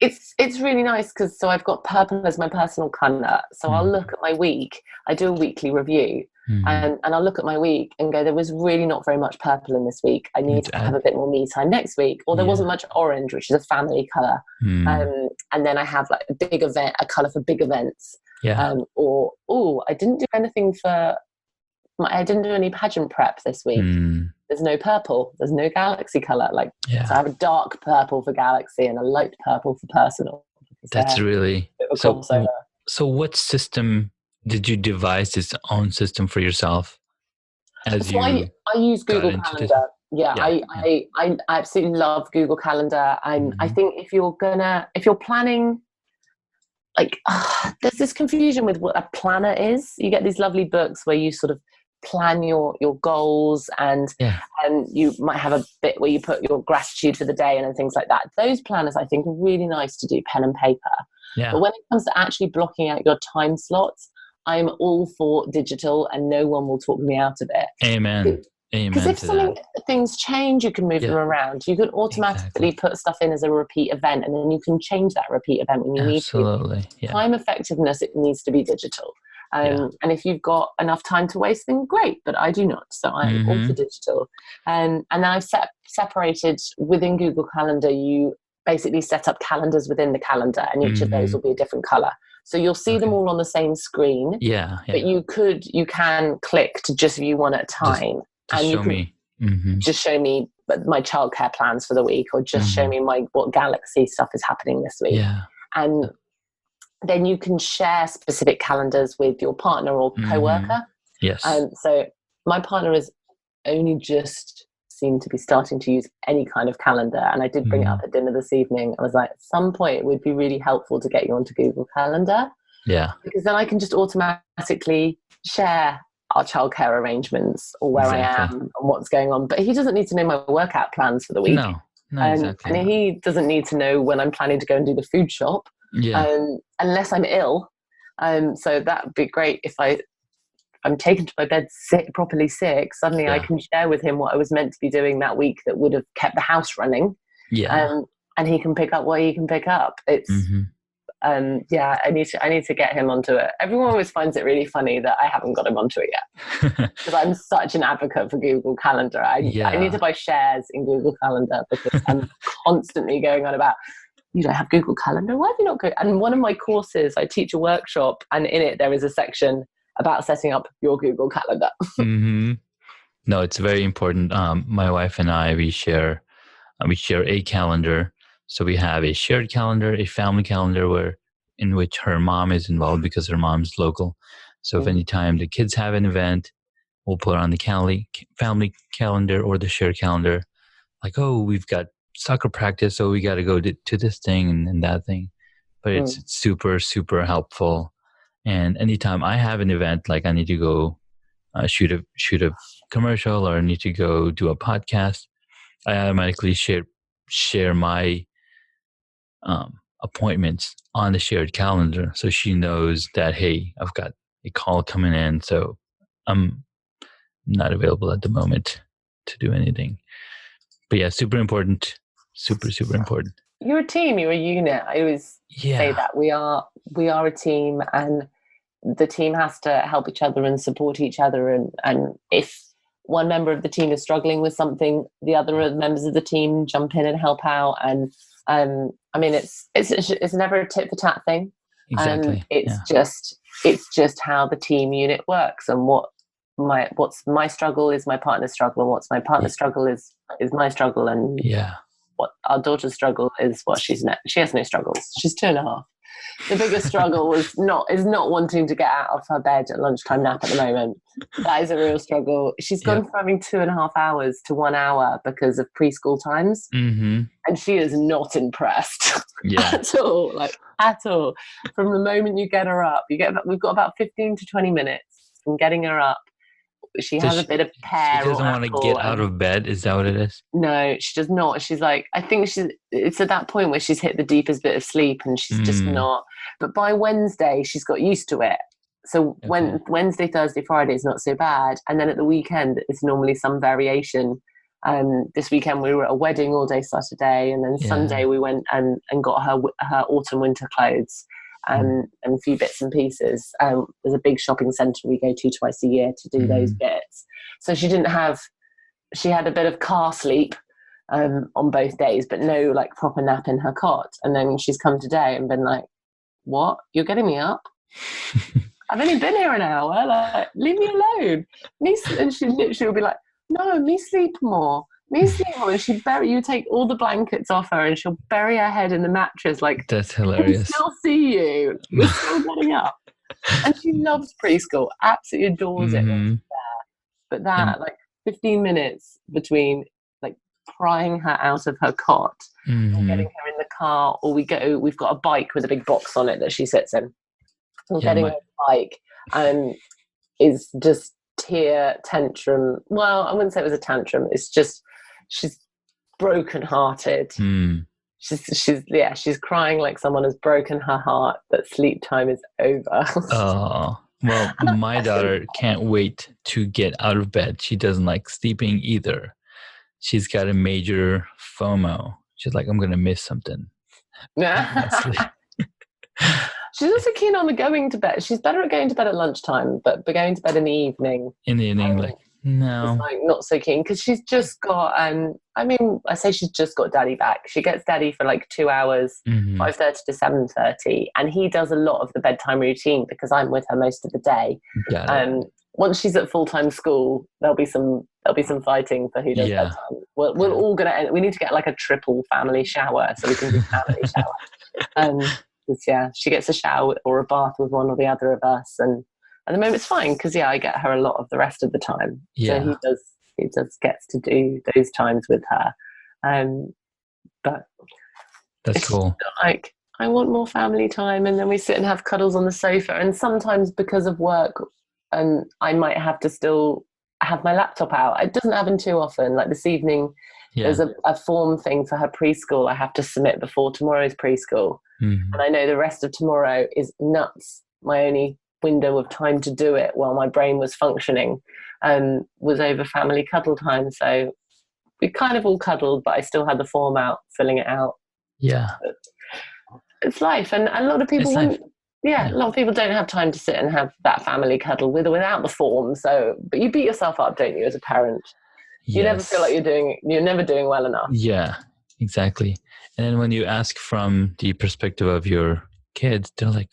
it's really nice because so I've got purple as my personal colour. So I'll look at my week. I do a weekly review, and I'll look at my week and go, there was really not very much purple in this week. I need to have a bit more me time next week. Or there wasn't much orange, which is a family colour. And then I have like a colour for big events. I didn't do anything I didn't do any pageant prep this week. There's no purple. There's no galaxy color. So I have a dark purple for galaxy and a light purple for personal. That's really so. What system did you devise this own system for yourself? I use Google Calendar. I absolutely love Google Calendar. I think if you're planning, there's this confusion with what a planner is. You get these lovely books where you sort of plan your goals and you might have a bit where you put your gratitude for the day and things like that. Those planners I think are really nice to do pen and paper. But when it comes to actually blocking out your time slots, I'm all for digital, and no one will talk me out of it. Amen. Because if things change, you can move them around. You can automatically put stuff in as a repeat event, and then you can change that repeat event when you need to. Time effectiveness, it needs to be digital. And if you've got enough time to waste, then great, but I do not. So I'm all for digital. And then I've separated within Google Calendar, you basically set up calendars within the calendar, and each of those will be a different color. So you'll see them all on the same screen. But you can click to just view one at a time. Just show me. Just show me my childcare plans for the week, or just show me what galaxy stuff is happening this week. And then you can share specific calendars with your partner or co-worker. So my partner has only just seemed to be starting to use any kind of calendar, and I did bring it up at dinner this evening. I was like, at some point it would be really helpful to get you onto Google Calendar, because then I can just automatically share our childcare arrangements, or where I am and what's going on. But he doesn't need to know my workout plans for the week. And he doesn't need to know when I'm planning to go and do the food shop, unless I'm ill. So that would be great if I'm taken to my bed properly sick. Suddenly I can share with him what I was meant to be doing that week that would have kept the house running. And he can pick up what he can pick up. It's I need to get him onto it. Everyone always finds it really funny that I haven't got him onto it yet, because I'm such an advocate for Google Calendar. I need to buy shares in Google Calendar, because I'm constantly going on about, you don't have Google Calendar, why have you not got? And one of my courses, I teach a workshop, and in it there is a section about setting up your Google Calendar. No, it's very important. My wife and I, we share a calendar. So we have a shared calendar, a family calendar in which her mom is involved, because her mom's local. So if anytime the kids have an event, we'll put on the family calendar or the shared calendar. Like, oh, we've got soccer practice, so we got to go to this thing and that thing. But it's super, super helpful. And anytime I have an event, like I need to go shoot a commercial, or I need to go do a podcast, I automatically share my appointments on the shared calendar, so she knows that, hey, I've got a call coming in, so I'm not available at the moment to do anything. But super important. Super important. You're a team, you're a unit. I always say that we are a team, and the team has to help each other and support each other, and if one member of the team is struggling with something, the other members of the team jump in and help out. And I mean, it's never a tit for tat thing. It's just how the team unit works, and what's my struggle is my partner's struggle, and what's my partner's struggle is my struggle, and what our daughter's struggle is what she has no struggles. She's 2.5. The biggest struggle is not wanting to get out of her bed at lunchtime nap at the moment. That is a real struggle. She's gone from having 2.5 hours to 1 hour because of preschool times, and she is not impressed at all. From the moment you get her up, we've got about 15 to 20 minutes from getting her up she has a bit of pear. She doesn't want to get out of bed. Is that what it is? No, she does not. She's like, I think it's at that point where she's hit the deepest bit of sleep and she's just not. But by Wednesday, she's got used to it. So when Wednesday, Thursday, Friday is not so bad. And then at the weekend, it's normally some variation. This weekend we were at a wedding all day Saturday, and then Sunday we went and got her autumn winter clothes and a few bits and pieces. There's a big shopping centre we go to twice a year to do those bits. So she had a bit of car sleep on both days, but no like proper nap in her cot. And then she's come today and been like, "What? You're getting me up? I've only been here an hour. Like, leave me alone." And she literally will be like, "No, me sleep more. Me sleep more." And you take all the blankets off her and she'll bury her head in the mattress like, that's hilarious. "I still see you. We're still getting up." And she loves preschool, absolutely adores it. But that, like 15 minutes between like prying her out of her cot and getting her in the car, or we've got a bike with a big box on it that she sits in. And getting her a bike is just tear tantrum. Well, I wouldn't say it was a tantrum. It's just she's broken-hearted. She's crying like someone has broken her heart that sleep time is over. Oh, well, my daughter can't wait to get out of bed. She doesn't like sleeping either. She's got a major FOMO. She's like, I'm going to miss something. She's also keen on the going to bed. She's better at going to bed at lunchtime, but going to bed in the evening. Like, no. It's like not so keen because she's just got, I say she's just got daddy back. She gets daddy for like 2 hours, 5:30 to 7:30. And he does a lot of the bedtime routine because I'm with her most of the day. Once she's at full-time school, there'll be some fighting for who does bedtime. We're all going to end. We need to get like a triple family shower so we can do family shower. She gets a shower or a bath with one or the other of us, and at the moment it's fine because I get her a lot of the rest of the time. So he does gets to do those times with her. But that's cool. Like, I want more family time, and then we sit and have cuddles on the sofa. And sometimes because of work, and I might have to still have my laptop out. It doesn't happen too often. Like this evening, there's a form thing for her preschool I have to submit before tomorrow's preschool. And I know the rest of tomorrow is nuts. My only window of time to do it while my brain was functioning was over family cuddle time. So we kind of all cuddled, but I still had the form out, filling it out. But it's life. And a lot of people a lot of people don't have time to sit and have that family cuddle with or without the form. So, but you beat yourself up, don't you, as a parent? You never feel like you're never doing well enough. Yeah, exactly. And then when you ask from the perspective of your kids, they're like,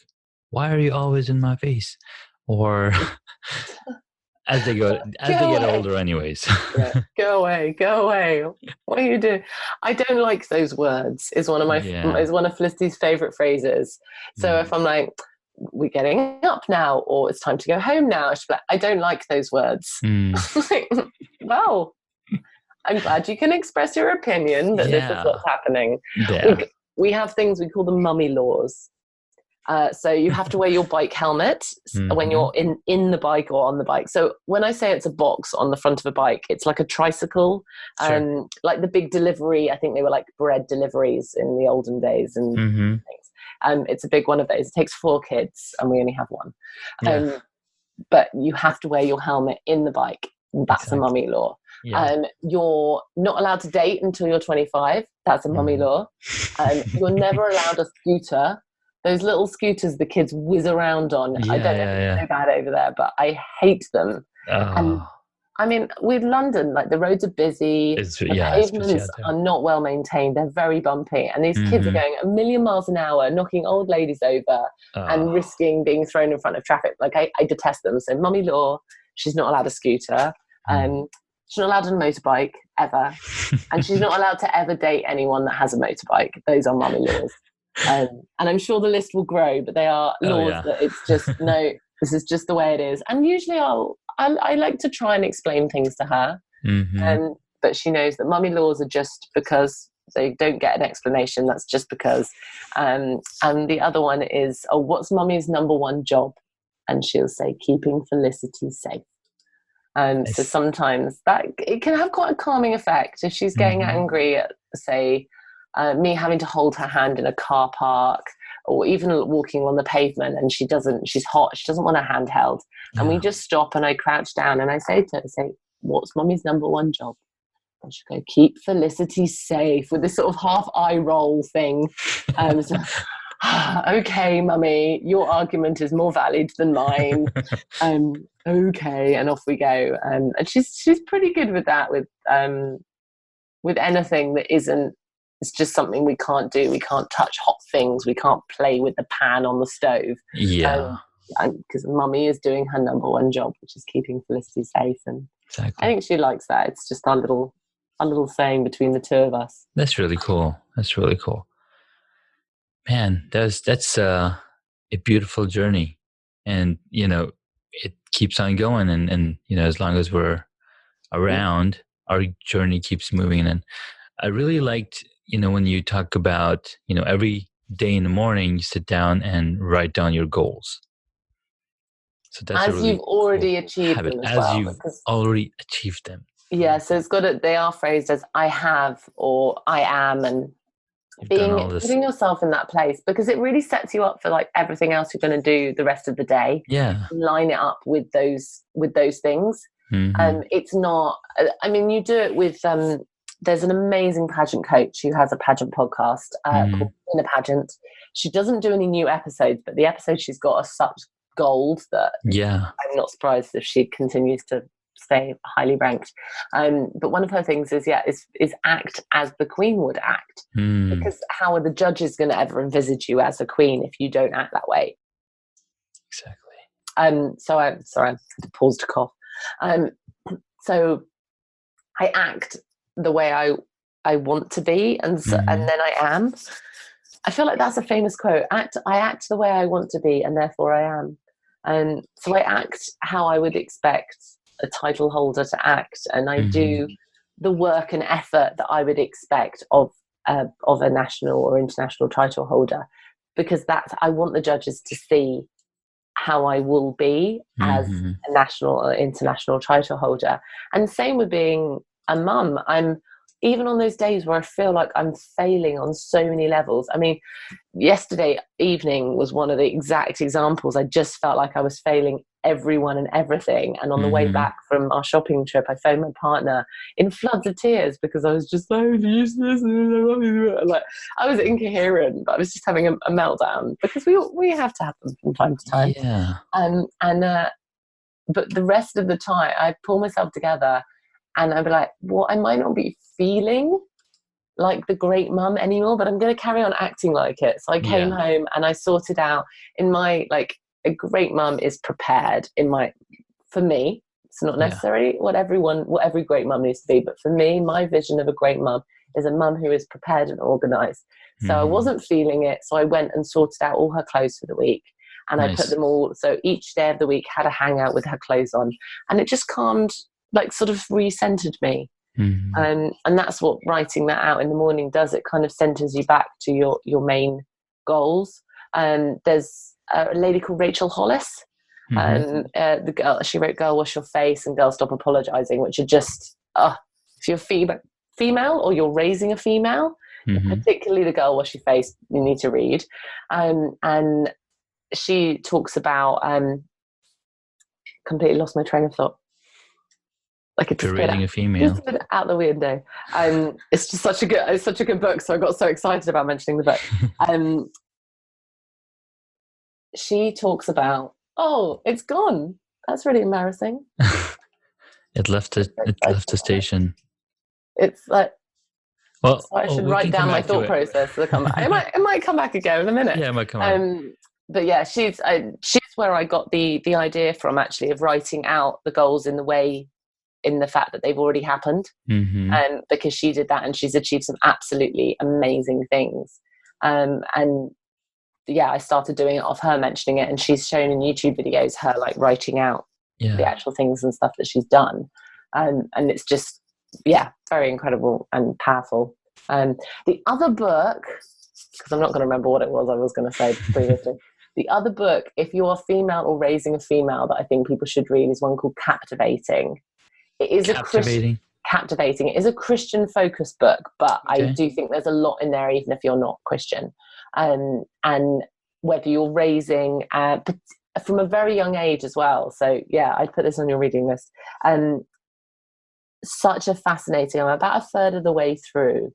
"Why are you always in my face?" Or as they get older, anyways. Go away. What are you doing? I don't like those words. Is one of Felicity's favorite phrases. So if I'm like, "We're getting up now," or "It's time to go home now," she's like, "I don't like those words." Well, I'm glad you can express your opinion that this is what's happening. We have things we call the mummy laws. So you have to wear your bike helmet when you're in the bike or on the bike. So when I say it's a box on the front of a bike, it's like a tricycle, like the big delivery. I think they were like bread deliveries in the olden days and things. It's a big one of those. It takes 4 kids and we only have one. But you have to wear your helmet in the bike. That's a mummy law. You're not allowed to date until you're 25. That's a mummy law. You're never allowed a scooter. Those little scooters the kids whiz around on. I don't know if it's so bad over there, but I hate them. And I mean, with London, like the roads are busy, the pavements are not well maintained, they're very bumpy, and these kids are going a million miles an hour, knocking old ladies over and risking being thrown in front of traffic. Like I detest them. So mummy law, she's not allowed a scooter. She's not allowed on a motorbike ever, and she's not allowed to ever date anyone that has a motorbike. Those are mummy laws. And I'm sure the list will grow, but they are laws that it's just no, this is just the way it is. And usually I like to try and explain things to her, but she knows that mummy laws are just because they don't get an explanation. That's just because. And the other one is, what's mummy's number one job? And she'll say, keeping Felicity safe. So sometimes that it can have quite a calming effect. If she's getting angry at, say, me having to hold her hand in a car park, or even walking on the pavement, and she's hot, she doesn't want her hand held. And we just stop, and I crouch down and I say to her, what's mommy's number one job? And she'll go, keep Felicity safe, with this sort of half eye roll thing. So, okay, mummy, your argument is more valid than mine. Okay, and off we go. And she's pretty good with that, with anything that isn't, it's just something we can't do. We can't touch hot things. We can't play with the pan on the stove. Yeah. Because mummy is doing her number one job, which is keeping Felicity safe. And exactly. I think she likes that. It's just our little saying between the two of us. That's really cool. Man, that's a beautiful journey. And, it keeps on going. And as long as we're around, our journey keeps moving. And I really liked, when you talk about, every day in the morning, you sit down and write down your goals. So that's as you've already achieved them as well. As you've already achieved them. Yeah, so they are phrased as I have or I am, and putting yourself in that place, because it really sets you up for like everything else you're going to do the rest of the day. Yeah. Line it up with those things. It's not, I mean, you do it with, there's an amazing pageant coach who has a pageant podcast called In a Pageant. She doesn't do any new episodes, but the episodes she's got are such gold that I'm not surprised if she continues to stay highly ranked. But one of her things is act as the queen would act, because how are the judges going to ever envisage you as a queen if you don't act that way? Exactly. So I'm sorry, I had to pause to cough. So I act the way I want to be, and then I am. I feel like that's a famous quote. I act the way I want to be, and therefore I am. And so I act how I would expect a title holder to act, and I do the work and effort that I would expect of a national or international title holder, because I want the judges to see how I will be as a national or international title holder. And same with being a mum. Even on those days where I feel like I'm failing on so many levels. I mean, yesterday evening was one of the exact examples. I just felt like I was failing everyone and everything. And on the way back from our shopping trip, I phoned my partner in floods of tears because I was just so useless. Like, I was incoherent, but I was just having a meltdown, because we have to have them from time to time. Yeah. But the rest of the time, I pull myself together. And I'd be like, well, I might not be feeling like the great mum anymore, but I'm going to carry on acting like it. So I came home and I sorted out in my, like, a great mum is prepared for me. It's not necessarily what every great mum needs to be. But for me, my vision of a great mum is a mum who is prepared and organized. So I wasn't feeling it. So I went and sorted out all her clothes for the week. And I put them all, so each day of the week had a hangout with her clothes on. And it just calmed, like, sort of recentered me. And that's what writing that out in the morning does. It kind of centers you back to your main goals. There's a lady called Rachel Hollis, and the girl, she wrote "Girl, Wash Your Face" and "Girl, Stop Apologizing," which are just if you're female or you're raising a female, particularly the "Girl, Wash Your Face," you need to read. And she talks about completely lost my train of thought. Like, it's raising a female, just out the window. It's just such a good book. So I got so excited about mentioning the book. She talks about, it's gone. That's really embarrassing. It left the station. It's like, well, so I should write down my thought process to come back. It might come back again in a minute. Yeah, it might come back. But yeah, she's where I got the idea from, actually, of writing out the goals in the fact that they've already happened. Because she did that and she's achieved some absolutely amazing things. And I started doing it off her mentioning it, and she's shown in YouTube videos her, like, writing out the actual things and stuff that she's done. And it's just, very incredible and powerful. The other book, because I'm not going to remember what it was I was going to say previously. The other book, if you are female or raising a female, that I think people should read is one called Captivating. It is Captivating. It is a Christian focused book, but I do think there's a lot in there, even if you're not Christian. And whether you're raising from a very young age as well. So yeah, I'd put this on your reading list. Such a fascinating, I'm about a third of the way through,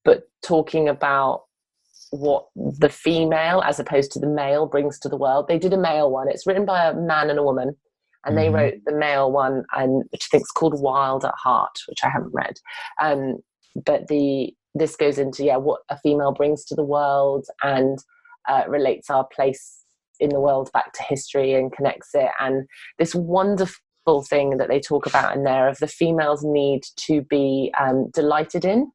but talking about what the female as opposed to the male brings to the world. They did a male one. It's written by a man and a woman, and they wrote the male one, which I think is called Wild at Heart, which I haven't read. But this goes into what a female brings to the world, and relates our place in the world back to history and connects it. And this wonderful thing that they talk about in there of the female's need to be delighted in,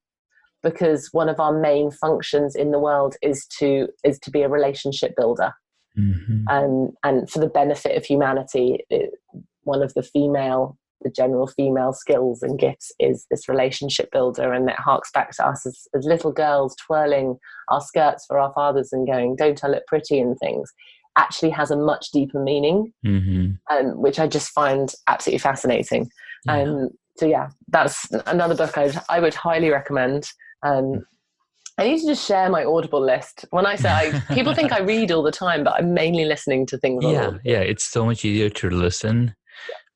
because one of our main functions in the world is to be a relationship builder. And for the benefit of humanity, one of the general female skills and gifts is this relationship builder. And it harks back to us as little girls twirling our skirts for our fathers and going, don't I look pretty, and things, actually has a much deeper meaning, which I just find absolutely fascinating. So yeah, that's another book I would highly recommend. I need to just share my Audible list. When I say people think I read all the time, but I'm mainly listening to things. Yeah, it's so much easier to listen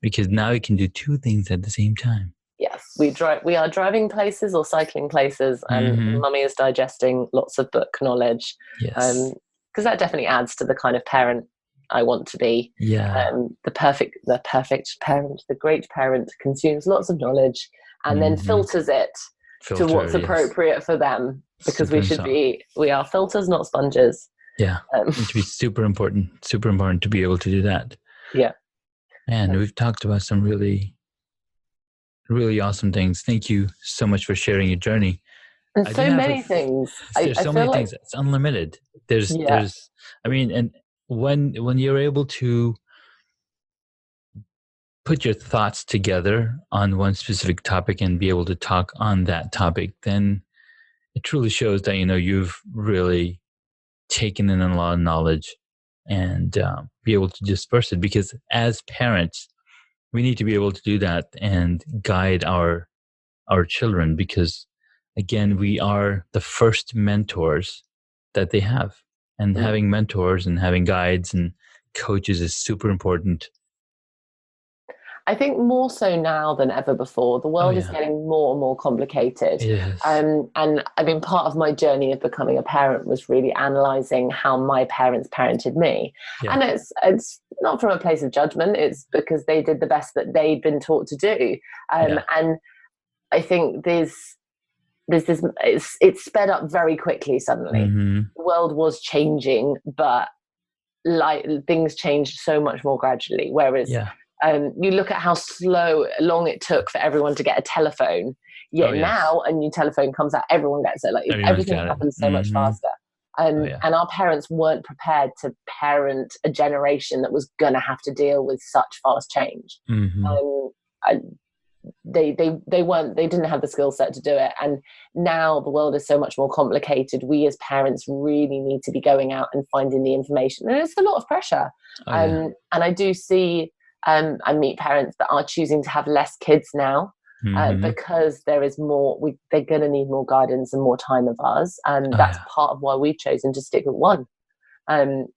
because now you can do two things at the same time. Yes, we are driving places or cycling places, and Mummy is digesting lots of book knowledge. Yes, because that definitely adds to the kind of parent I want to be. The perfect parent, the great parent, consumes lots of knowledge and then filters it to what's appropriate for them, because we are filters, not sponges. It should be super important to be able to do that. And we've talked about some really, really awesome things. Thank you so much for sharing your journey. And so many things. There's so many things. It's unlimited. And when you're able to put your thoughts together on one specific topic and be able to talk on that topic, then it truly shows that, you've really taken in a lot of knowledge and be able to disperse it. Because as parents, we need to be able to do that and guide our children, because again, we are the first mentors that they have. And having mentors and having guides and coaches is super important. I think more so now than ever before. The world is getting more and more complicated. And I mean, part of my journey of becoming a parent was really analysing how my parents parented me. And it's not from a place of judgment. It's because they did the best that they'd been taught to do. And I think there's this, it's sped up very quickly suddenly. The world was changing, but things changed so much more gradually. Whereas you look at how long it took for everyone to get a telephone. Now a new telephone comes out, everyone gets it. Like everything happens so much faster. And our parents weren't prepared to parent a generation that was going to have to deal with such fast change. They didn't have the skill set to do it. And now the world is so much more complicated. We as parents really need to be going out and finding the information, and it's a lot of pressure. And I do see I meet parents that are choosing to have less kids now, because there is more, they're going to need more guidance and more time of us. And that's part of why we've chosen to stick with one.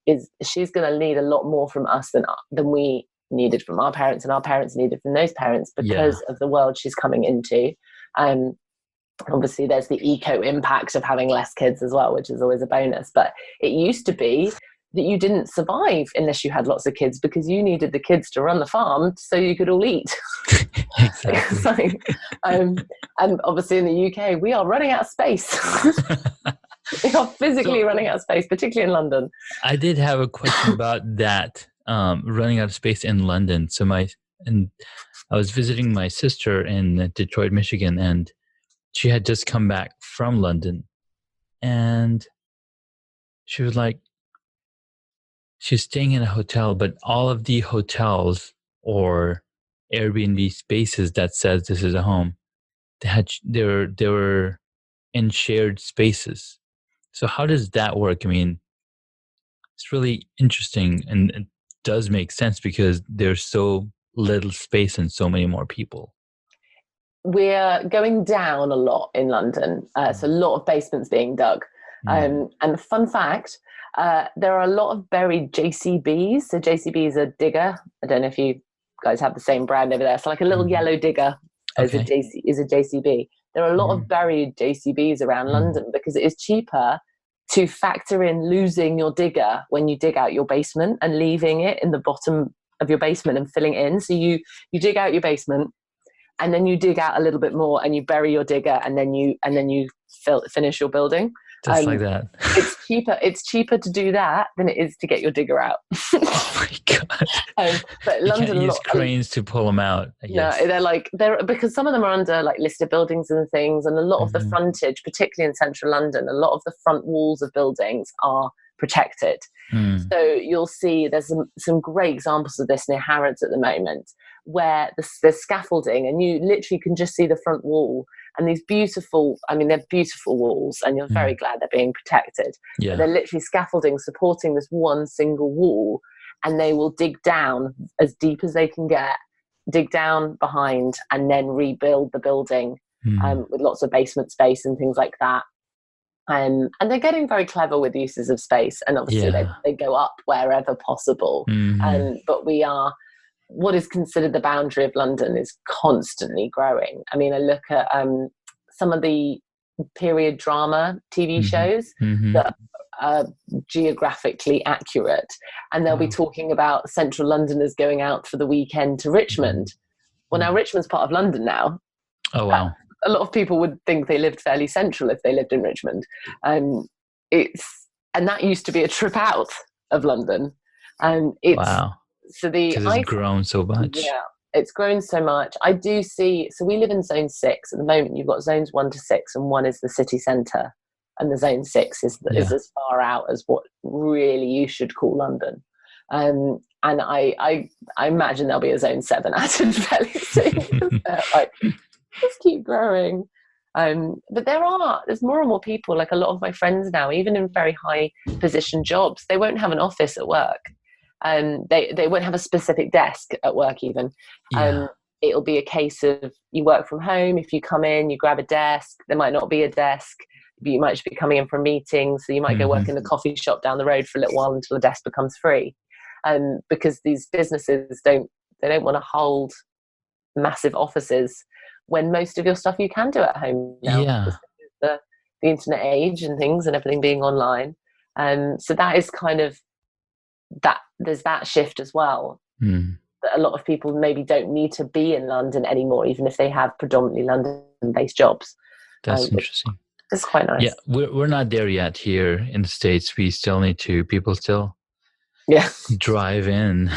Is she's going to need a lot more from us than we needed from our parents, and our parents needed from those parents, because of the world she's coming into. Obviously there's the eco impact of having less kids as well, which is always a bonus. But it used to be that you didn't survive unless you had lots of kids, because you needed the kids to run the farm so you could all eat. Exactly. And obviously in the UK, we are running out of space. We are physically running out of space, particularly in London. I did have a question about that, running out of space in London. So I was visiting my sister in Detroit, Michigan, and she had just come back from London, and she was like, she's staying in a hotel, but all of the hotels or Airbnb spaces that says this is a home, they were in shared spaces. So how does that work? I mean, It's really interesting, and it does make sense because there's so little space and so many more people. We're going down a lot in London. So a lot of basements being dug. And fun fact, there are a lot of buried JCBs. So JCB is a digger. I don't know if you guys have the same brand over there. So like a little yellow digger is a JCB. There are a lot of buried JCBs around London because it is cheaper to factor in losing your digger when you dig out your basement and leaving it in the bottom of your basement and filling it in. So you dig out your basement, and then you dig out a little bit more and you bury your digger, and then you finish your building. Just like that. It's cheaper to do that than it is to get your digger out. Oh my God. But you London, can't use cranes to pull them out, I guess. No, they're because some of them are under like listed buildings and things, and a lot of the frontage, particularly in central London, a lot of the front walls of buildings are protected. So you'll see there's some great examples of this near Harrods at the moment, where there's scaffolding and you literally can just see the front wall, and these they're beautiful walls, and you're very glad they're being protected. Yeah. But they're literally scaffolding supporting this one single wall, and they will dig down as deep as they can get, dig down behind, and then rebuild the building with lots of basement space and things like that. And they're getting very clever with uses of space, and obviously they go up wherever possible. But what is considered the boundary of London is constantly growing. I mean, I look at some of the period drama TV shows that are geographically accurate, and they'll be talking about central Londoners going out for the weekend to Richmond. Well, now Richmond's part of London now. Oh, wow. A lot of people would think they lived fairly central if they lived in Richmond. And that used to be a trip out of London. And wow. So because it's grown so much. Yeah, it's grown so much. I do see, so we live in zone 6 at the moment. You've got zones 1 to 6, and 1 is the city centre, and the zone 6 is as far out as what really you should call London. And I imagine there'll be a zone 7 added fairly soon. Just keep growing. But there's more and more people, like a lot of my friends now, even in very high position jobs, they won't have an office at work. They won't have a specific desk at work even. It'll be a case of you work from home. If you come in, you grab a desk. There might not be a desk, but you might just be coming in for a meeting. So you might go work in the coffee shop down the road for a little while until the desk becomes free. Because these businesses don't want to hold massive offices when most of your stuff you can do at home now. The internet age and things and everything being online. So that is kind of that. There's that shift as well. That a lot of people maybe don't need to be in London anymore, even if they have predominantly London-based jobs. That's interesting. It's quite nice. Yeah, we're not there yet here in the States. We still need to. People still drive in.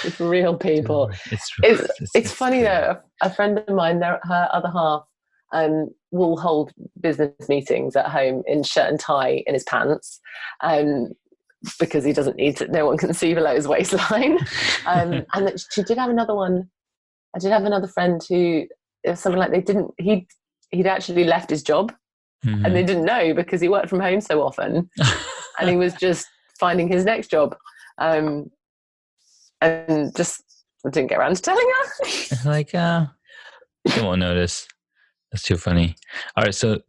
It's real people. It's funny though. A friend of mine, her other half, will hold business meetings at home in shirt and tie in his pants, because he doesn't need to. No one can see below his waistline. And she did have another one. I did have another friend who it was something like he'd actually left his job, and they didn't know because he worked from home so often, and he was just finding his next job, and just didn't get around to telling her. Like, they won't notice. That's too funny. All right, so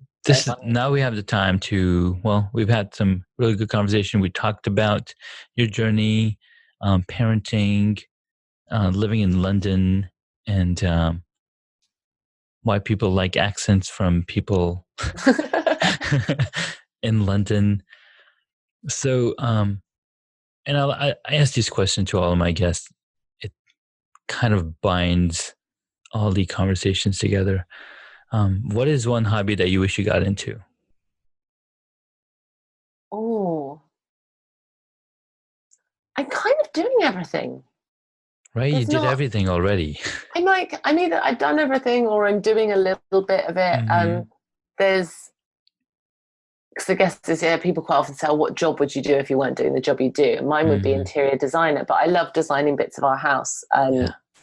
now we have the time to. Well, we've had some really good conversation. We talked about your journey, parenting, living in London, and why people like accents from people in London. So, and I ask this question to all of my guests. It kind of binds all the conversations together. What is one hobby that you wish you got into? Oh, I'm kind of doing everything. Right, you did everything already. I'm either I've done everything or I'm doing a little bit of it. Because I guess people quite often say, what job would you do if you weren't doing the job you do? And mine would be interior designer, but I love designing bits of our house.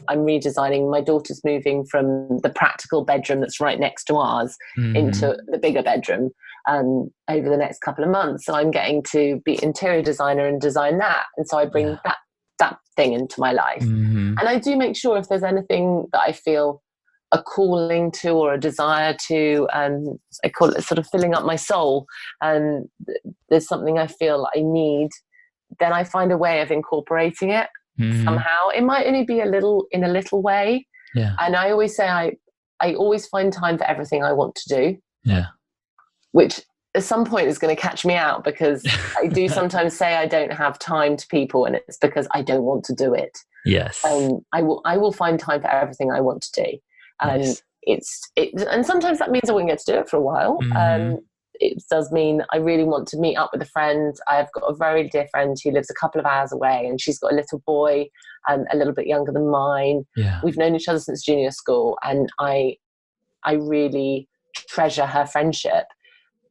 I'm redesigning. My daughter's moving from the practical bedroom that's right next to ours into the bigger bedroom. over the next couple of months. So I'm getting to be interior designer and design that. And so I bring that thing into my life. And I do make sure if there's anything that I feel a calling to or a desire to, I call it sort of filling up my soul, and there's something I feel I need, then I find a way of incorporating it somehow. It might only be in a little way. Yeah. And I always say I always find time for everything I want to do. Yeah. Which at some point is going to catch me out, because I do sometimes say I don't have time to people, and it's because I don't want to do it. Yes. I will find time for everything I want to do. And nice. And sometimes that means I won't get to do it for a while. It does mean I really want to meet up with a friend. I've got a very dear friend who lives a couple of hours away, and she's got a little boy, a little bit younger than mine. Yeah. We've known each other since junior school, and I really treasure her friendship.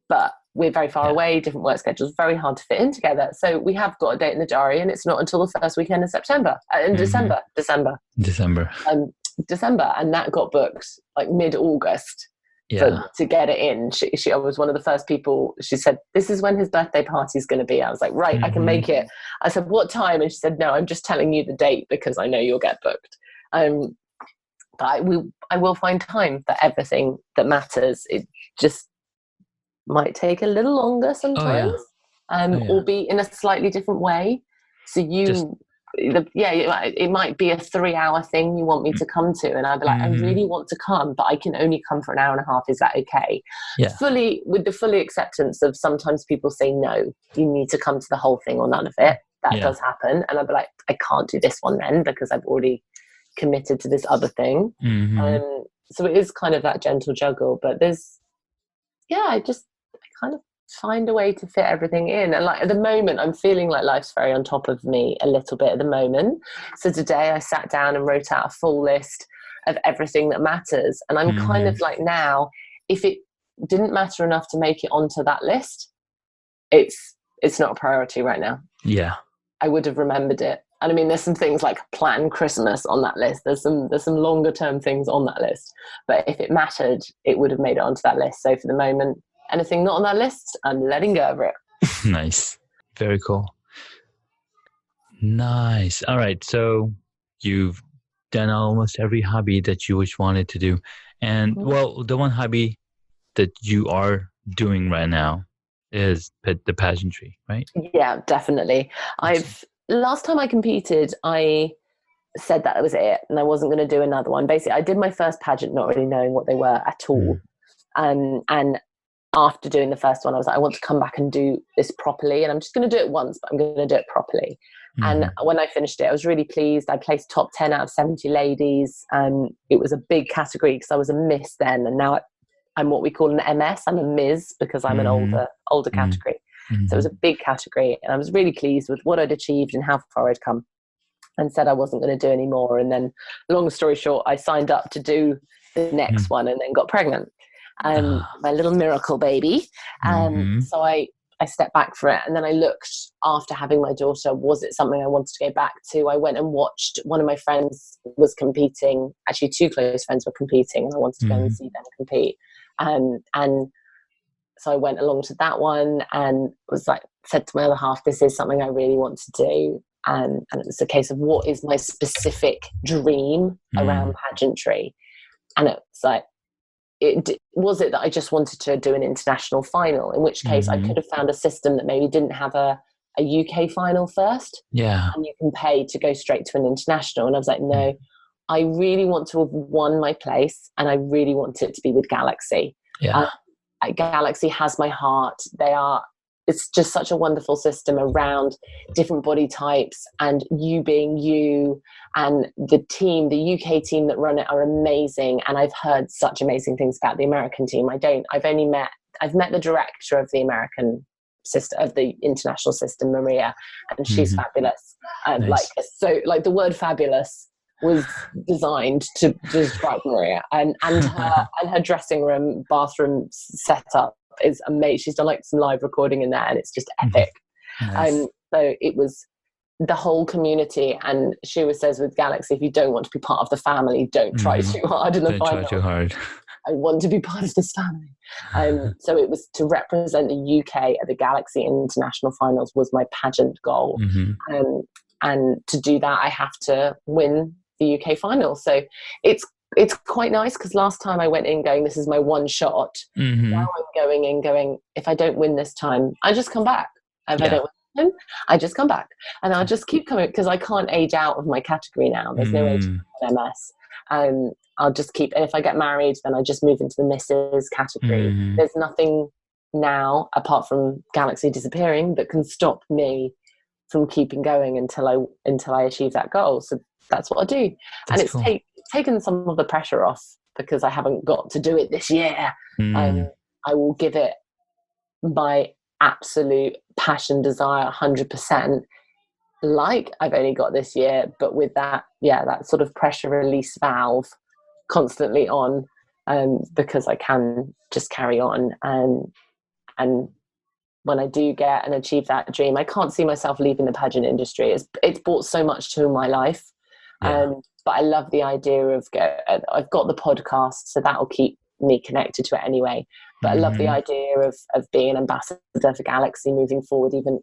But we're very far away, different work schedules, very hard to fit in together. So we have got a date in the diary, and it's not until the first weekend in September, December. And that got booked like mid-August to get it in. She was one of the first people. She said, "This is when his birthday party is going to be." I was like, "Right, I can make it." I said, "What time?" And she said, "No, I'm just telling you the date because I know you'll get booked." But I will find time for everything that matters. It just might take a little longer sometimes, or be in a slightly different way. So it might be a 3-hour thing you want me to come to, and I'd be like, I really want to come, but I can only come for an hour and a half. Is that okay? With the fully acceptance of sometimes people say, no, you need to come to the whole thing or none of it. That does happen. And I'd be like, I can't do this one then because I've already committed to this other thing. So it is kind of that gentle juggle, but I kind of find a way to fit everything in. And like at the moment, I'm feeling like life's very on top of me a little bit at the moment. So today I sat down and wrote out a full list of everything that matters. And I'm kind of like, now, if it didn't matter enough to make it onto that list, it's not a priority right now. Yeah. I would have remembered it. And I mean, there's some things like plan Christmas on that list. There's some longer term things on that list. But if it mattered, it would have made it onto that list. So for the moment, anything not on that list, I'm letting go of it. Nice. Very cool. Nice. All right. So you've done almost every hobby that you wanted to do. And well, the one hobby that you are doing right now is the pageantry, right? Yeah, definitely. Last time I competed, I said that was it and I wasn't going to do another one. Basically, I did my first pageant not really knowing what they were at all. And after doing the first one, I was like, I want to come back and do this properly. And I'm just going to do it once, but I'm going to do it properly. And when I finished it, I was really pleased. I placed top 10 out of 70 ladies. And it was a big category because I was a miss then. And now I'm what we call an MS. I'm a Ms because I'm an older category. So it was a big category. And I was really pleased with what I'd achieved and how far I'd come, and said I wasn't going to do any more. And then, long story short, I signed up to do the next one and then got pregnant. My little miracle baby. So I stepped back for it, and then I looked after having my daughter, was it something I wanted to go back to? I went and watched, one of my friends was competing, actually 2 close friends were competing, and I wanted to go and see them compete. And so I went along to that one and was like, said to my other half, this is something I really want to do. And it was a case of what is my specific dream around pageantry. And it's like, was it that I just wanted to do an international final, in which case I could have found a system that maybe didn't have a UK final first. Yeah. And you can pay to go straight to an international. And I was like, no, I really want to have won my place, and I really want it to be with Galaxy. Yeah. Galaxy has my heart. It's just such a wonderful system around different body types, and you being you, and the team, the UK team that run it are amazing. And I've heard such amazing things about the American team. I've met the director of the American system, of the international system, Maria, and she's fabulous. Nice. Like the word fabulous was designed to describe Maria, and her dressing room, bathroom setup is amazing. She's done like some live recording in there, and it's just epic. Nice. So it was the whole community, and she always says with Galaxy, if you don't want to be part of the family, don't try too hard in the final. Don't try too hard. I want to be part of this family. So it was to represent the UK at the Galaxy International Finals was my pageant goal. Mm-hmm. And to do that, I have to win the UK final. So it's quite nice because last time I went in going, this is my one shot. Mm-hmm. Now I'm going in going, if I don't win this time, I just come back. If I don't win, I just come back. And I'll just keep coming because I can't age out of my category now. There's no age in MS. I'll just keep, and if I get married, then I just move into the Mrs. category. Mm-hmm. There's nothing now, apart from Galaxy disappearing, that can stop me from keeping going until I achieve that goal. So that's what I do. That's and it's cool. Taken some of the pressure off because I haven't got to do it this year. I will give it my absolute passion, desire, 100%. Like I've only got this year, but with that sort of pressure release valve constantly on, because I can just carry on. And when I do get and achieve that dream, I can't see myself leaving the pageant industry. It's brought so much to my life. But I love the idea of, I've got the podcast, so that'll keep me connected to it anyway. But I love the idea of being an ambassador for Galaxy moving forward, even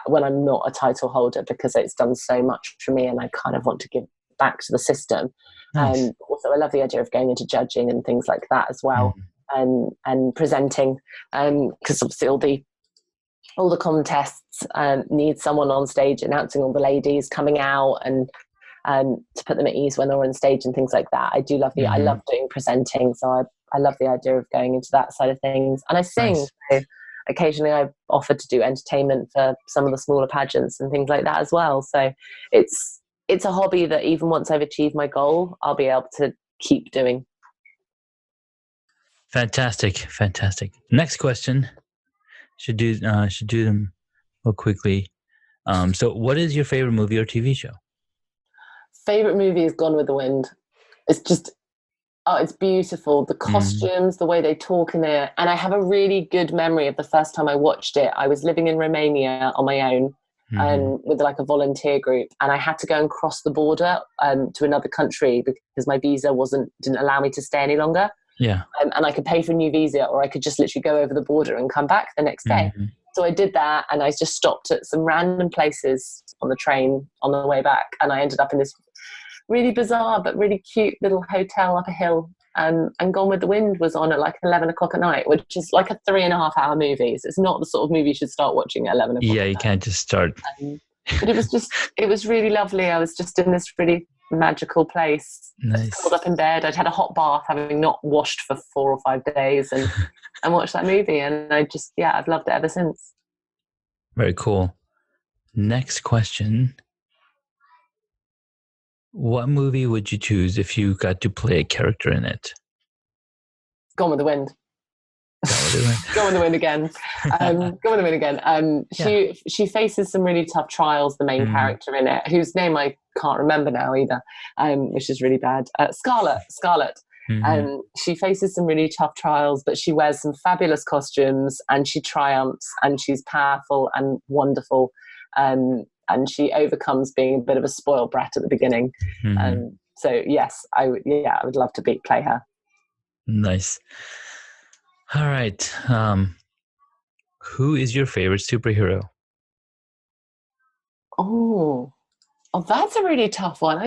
when I'm not a title holder, because it's done so much for me and I kind of want to give back to the system. Nice. Also, I love the idea of going into judging and things like that as well, and presenting, because obviously all the contests need someone on stage announcing all the ladies coming out and to put them at ease when they're on stage and things like that. I do love I love doing presenting, so I love the idea of going into that side of things. And I sing. Nice. So occasionally I've offered to do entertainment for some of the smaller pageants and things like that as well. So it's a hobby that even once I've achieved my goal, I'll be able to keep doing. Fantastic. Next question. Should do them real quickly. So what is your favorite movie or TV show? Favorite movie is Gone with the Wind. It's just, it's beautiful. The costumes, the way they talk in it. And I have a really good memory of the first time I watched it. I was living in Romania on my own with like a volunteer group. And I had to go and cross the border to another country because my visa didn't allow me to stay any longer. Yeah. And I could pay for a new visa, or I could just literally go over the border and come back the next day. So I did that, and I just stopped at some random places on the train on the way back. And I ended up in this really bizarre but really cute little hotel up a hill. And Gone with the Wind was on at like 11 o'clock at night, which is like a 3.5 hour movie. So it's not the sort of movie you should start watching at 11 o'clock. Yeah, you can't just start. But it was really lovely. I was just in this really magical place. Nice. Curled up in bed. I'd had a hot bath, having not washed for 4 or 5 days, and watched that movie. And I've loved it ever since. Very cool. Next question. What movie would you choose if you got to play a character in it? Gone with the Wind. Gone with the Wind again. Gone with the Wind again. She faces some really tough trials, the main character in it, whose name I can't remember now either, which is really bad. Scarlett. She faces some really tough trials, but she wears some fabulous costumes and she triumphs, and she's powerful and wonderful. And she overcomes being a bit of a spoiled brat at the beginning. So yes, I would love to play her. Nice. All right. Who is your favorite superhero? Oh, that's a really tough one.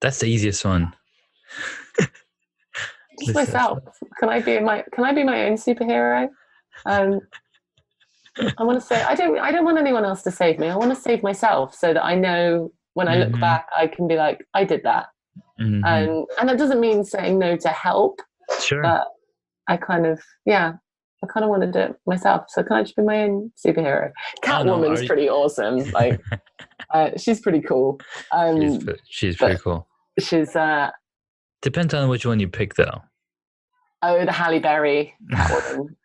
That's the easiest one. Just myself. Can I be my own superhero? I want to say I don't want anyone else to save me. I want to save myself so that I know when I look back, I can be like, I did that. And that doesn't mean saying no to help. Sure. But I kind of want to do it myself. So can I just be my own superhero? Catwoman's pretty awesome. Like, she's pretty cool. She's pretty cool. She's depends on which one you pick, though. Oh, the Halle Berry Catwoman.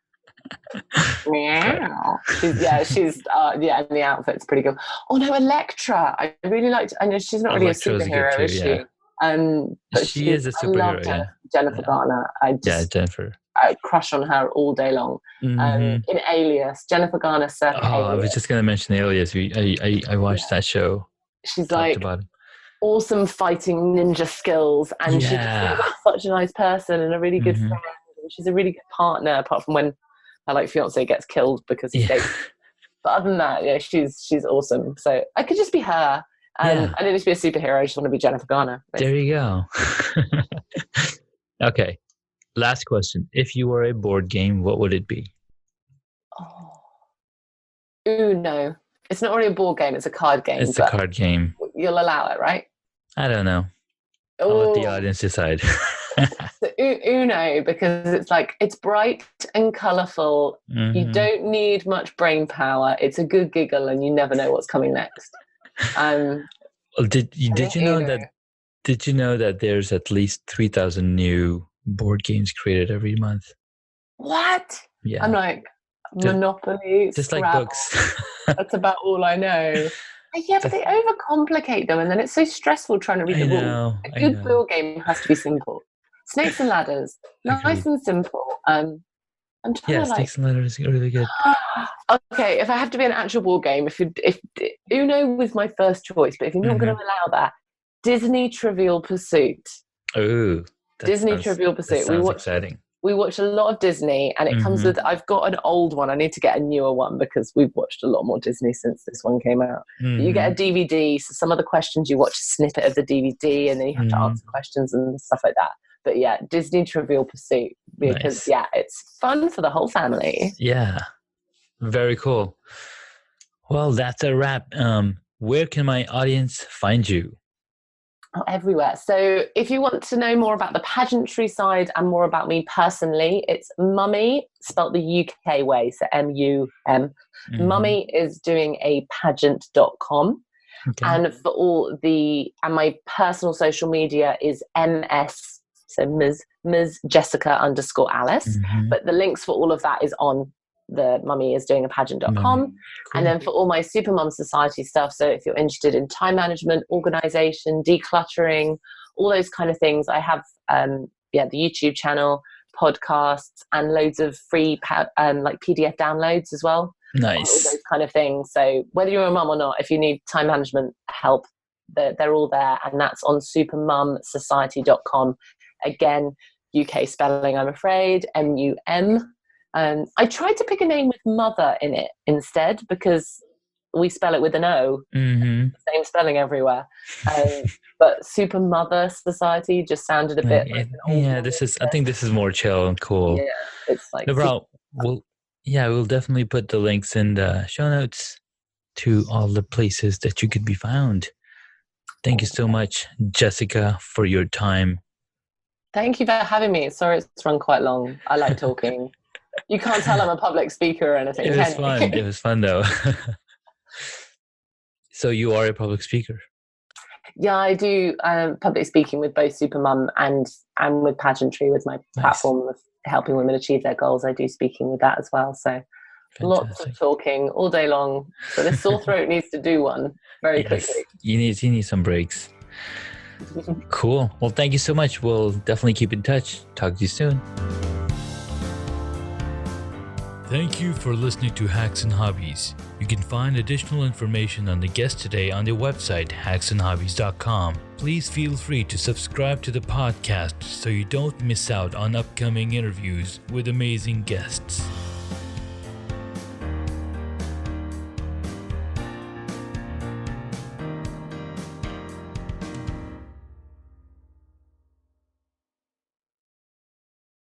Meow. And the outfit's pretty good. Oh no, Elektra. I really liked. I know she's not really Elektra's a superhero, is she? But she is a superhero. Yeah. Jennifer Garner. Jennifer. I crush on her all day long. In Alias, Jennifer Garner circa Alias. I was just going to mention Alias. I watched that show. She's like, awesome fighting ninja skills, and she just seems like such a nice person and a really good friend. And she's a really good partner, apart from when her fiance gets killed because he's dating. But other than that, yeah, she's awesome. So I could just be her. I don't need to be a superhero. I just want to be Jennifer Garner. Basically. There you go. Okay. Last question. If you were a board game, what would it be? Uno. It's not really a board game. It's a card game. It's a card game. You'll allow it, right? I don't know. I'll let the audience decide. So Uno, because it's bright and colourful. You don't need much brain power. It's a good giggle, and you never know what's coming next. Did you know that there's at least 3,000 new board games created every month? What? Yeah. I'm like, Monopoly, just Scrabble. like books. That's about all I know. Yeah, but they overcomplicate them, and then it's so stressful trying to read the rules. A good board game has to be simple. Snakes and Ladders, nice and simple. I'm trying to Snakes and Ladders is really good. Okay, if I have to be an actual board game, if Uno was my first choice, but if you're not going to allow that, Disney Trivial Pursuit. Oh, Trivial Pursuit. That sounds exciting. We watch a lot of Disney, and it comes with. I've got an old one. I need to get a newer one because we've watched a lot more Disney since this one came out. You get a DVD, so some of the questions you watch a snippet of the DVD, and then you have to answer questions and stuff like that. But yeah, Disney Trivial Pursuit, because it's fun for the whole family. Yeah, very cool. Well, that's a wrap. Where can my audience find you? Everywhere. So if you want to know more about the pageantry side and more about me personally, it's Mummy, spelt the UK way, so M-U-M. Mummy is doing a pageant.com. Okay. And for and my personal social media is MS, so Ms. Jessica _Alice. But the links for all of that is on the Mummy is doing a pageant.com. Cool. And then for all my Supermum Society stuff, so if you're interested in time management, organization, decluttering, all those kind of things, I have the YouTube channel, podcasts, and loads of free PDF downloads as well. Nice. All those kind of things. So whether you're a mum or not, if you need time management help, they're all there, and that's on supermumsociety.com. Again, UK spelling, I'm afraid, M-U-M. I tried to pick a name with mother in it instead because we spell it with an O. Same spelling everywhere. But Super Mother Society just sounded a bit like I think this is more chill and cool. Yeah, it's like... No problem. We'll definitely put the links in the show notes to all the places that you could be found. Thank you so much, Jessica, for your time. Thank you for having me. Sorry it's run quite long. I like talking. You can't tell I'm a public speaker or anything. It was fun. It was fun though. So you are a public speaker? Yeah, I do public speaking with both Supermum and with pageantry, with my platform of helping women achieve their goals. I do speaking with that as well. So lots of talking all day long. So this sore throat needs to do one very quickly. You need some breaks. Cool. Well, thank you so much. We'll definitely keep in touch. Talk to you soon. Thank you for listening to Hacks and Hobbies. You can find additional information on the guest today on the website hacksandhobbies.com. Please feel free to subscribe to the podcast so you don't miss out on upcoming interviews with amazing guests.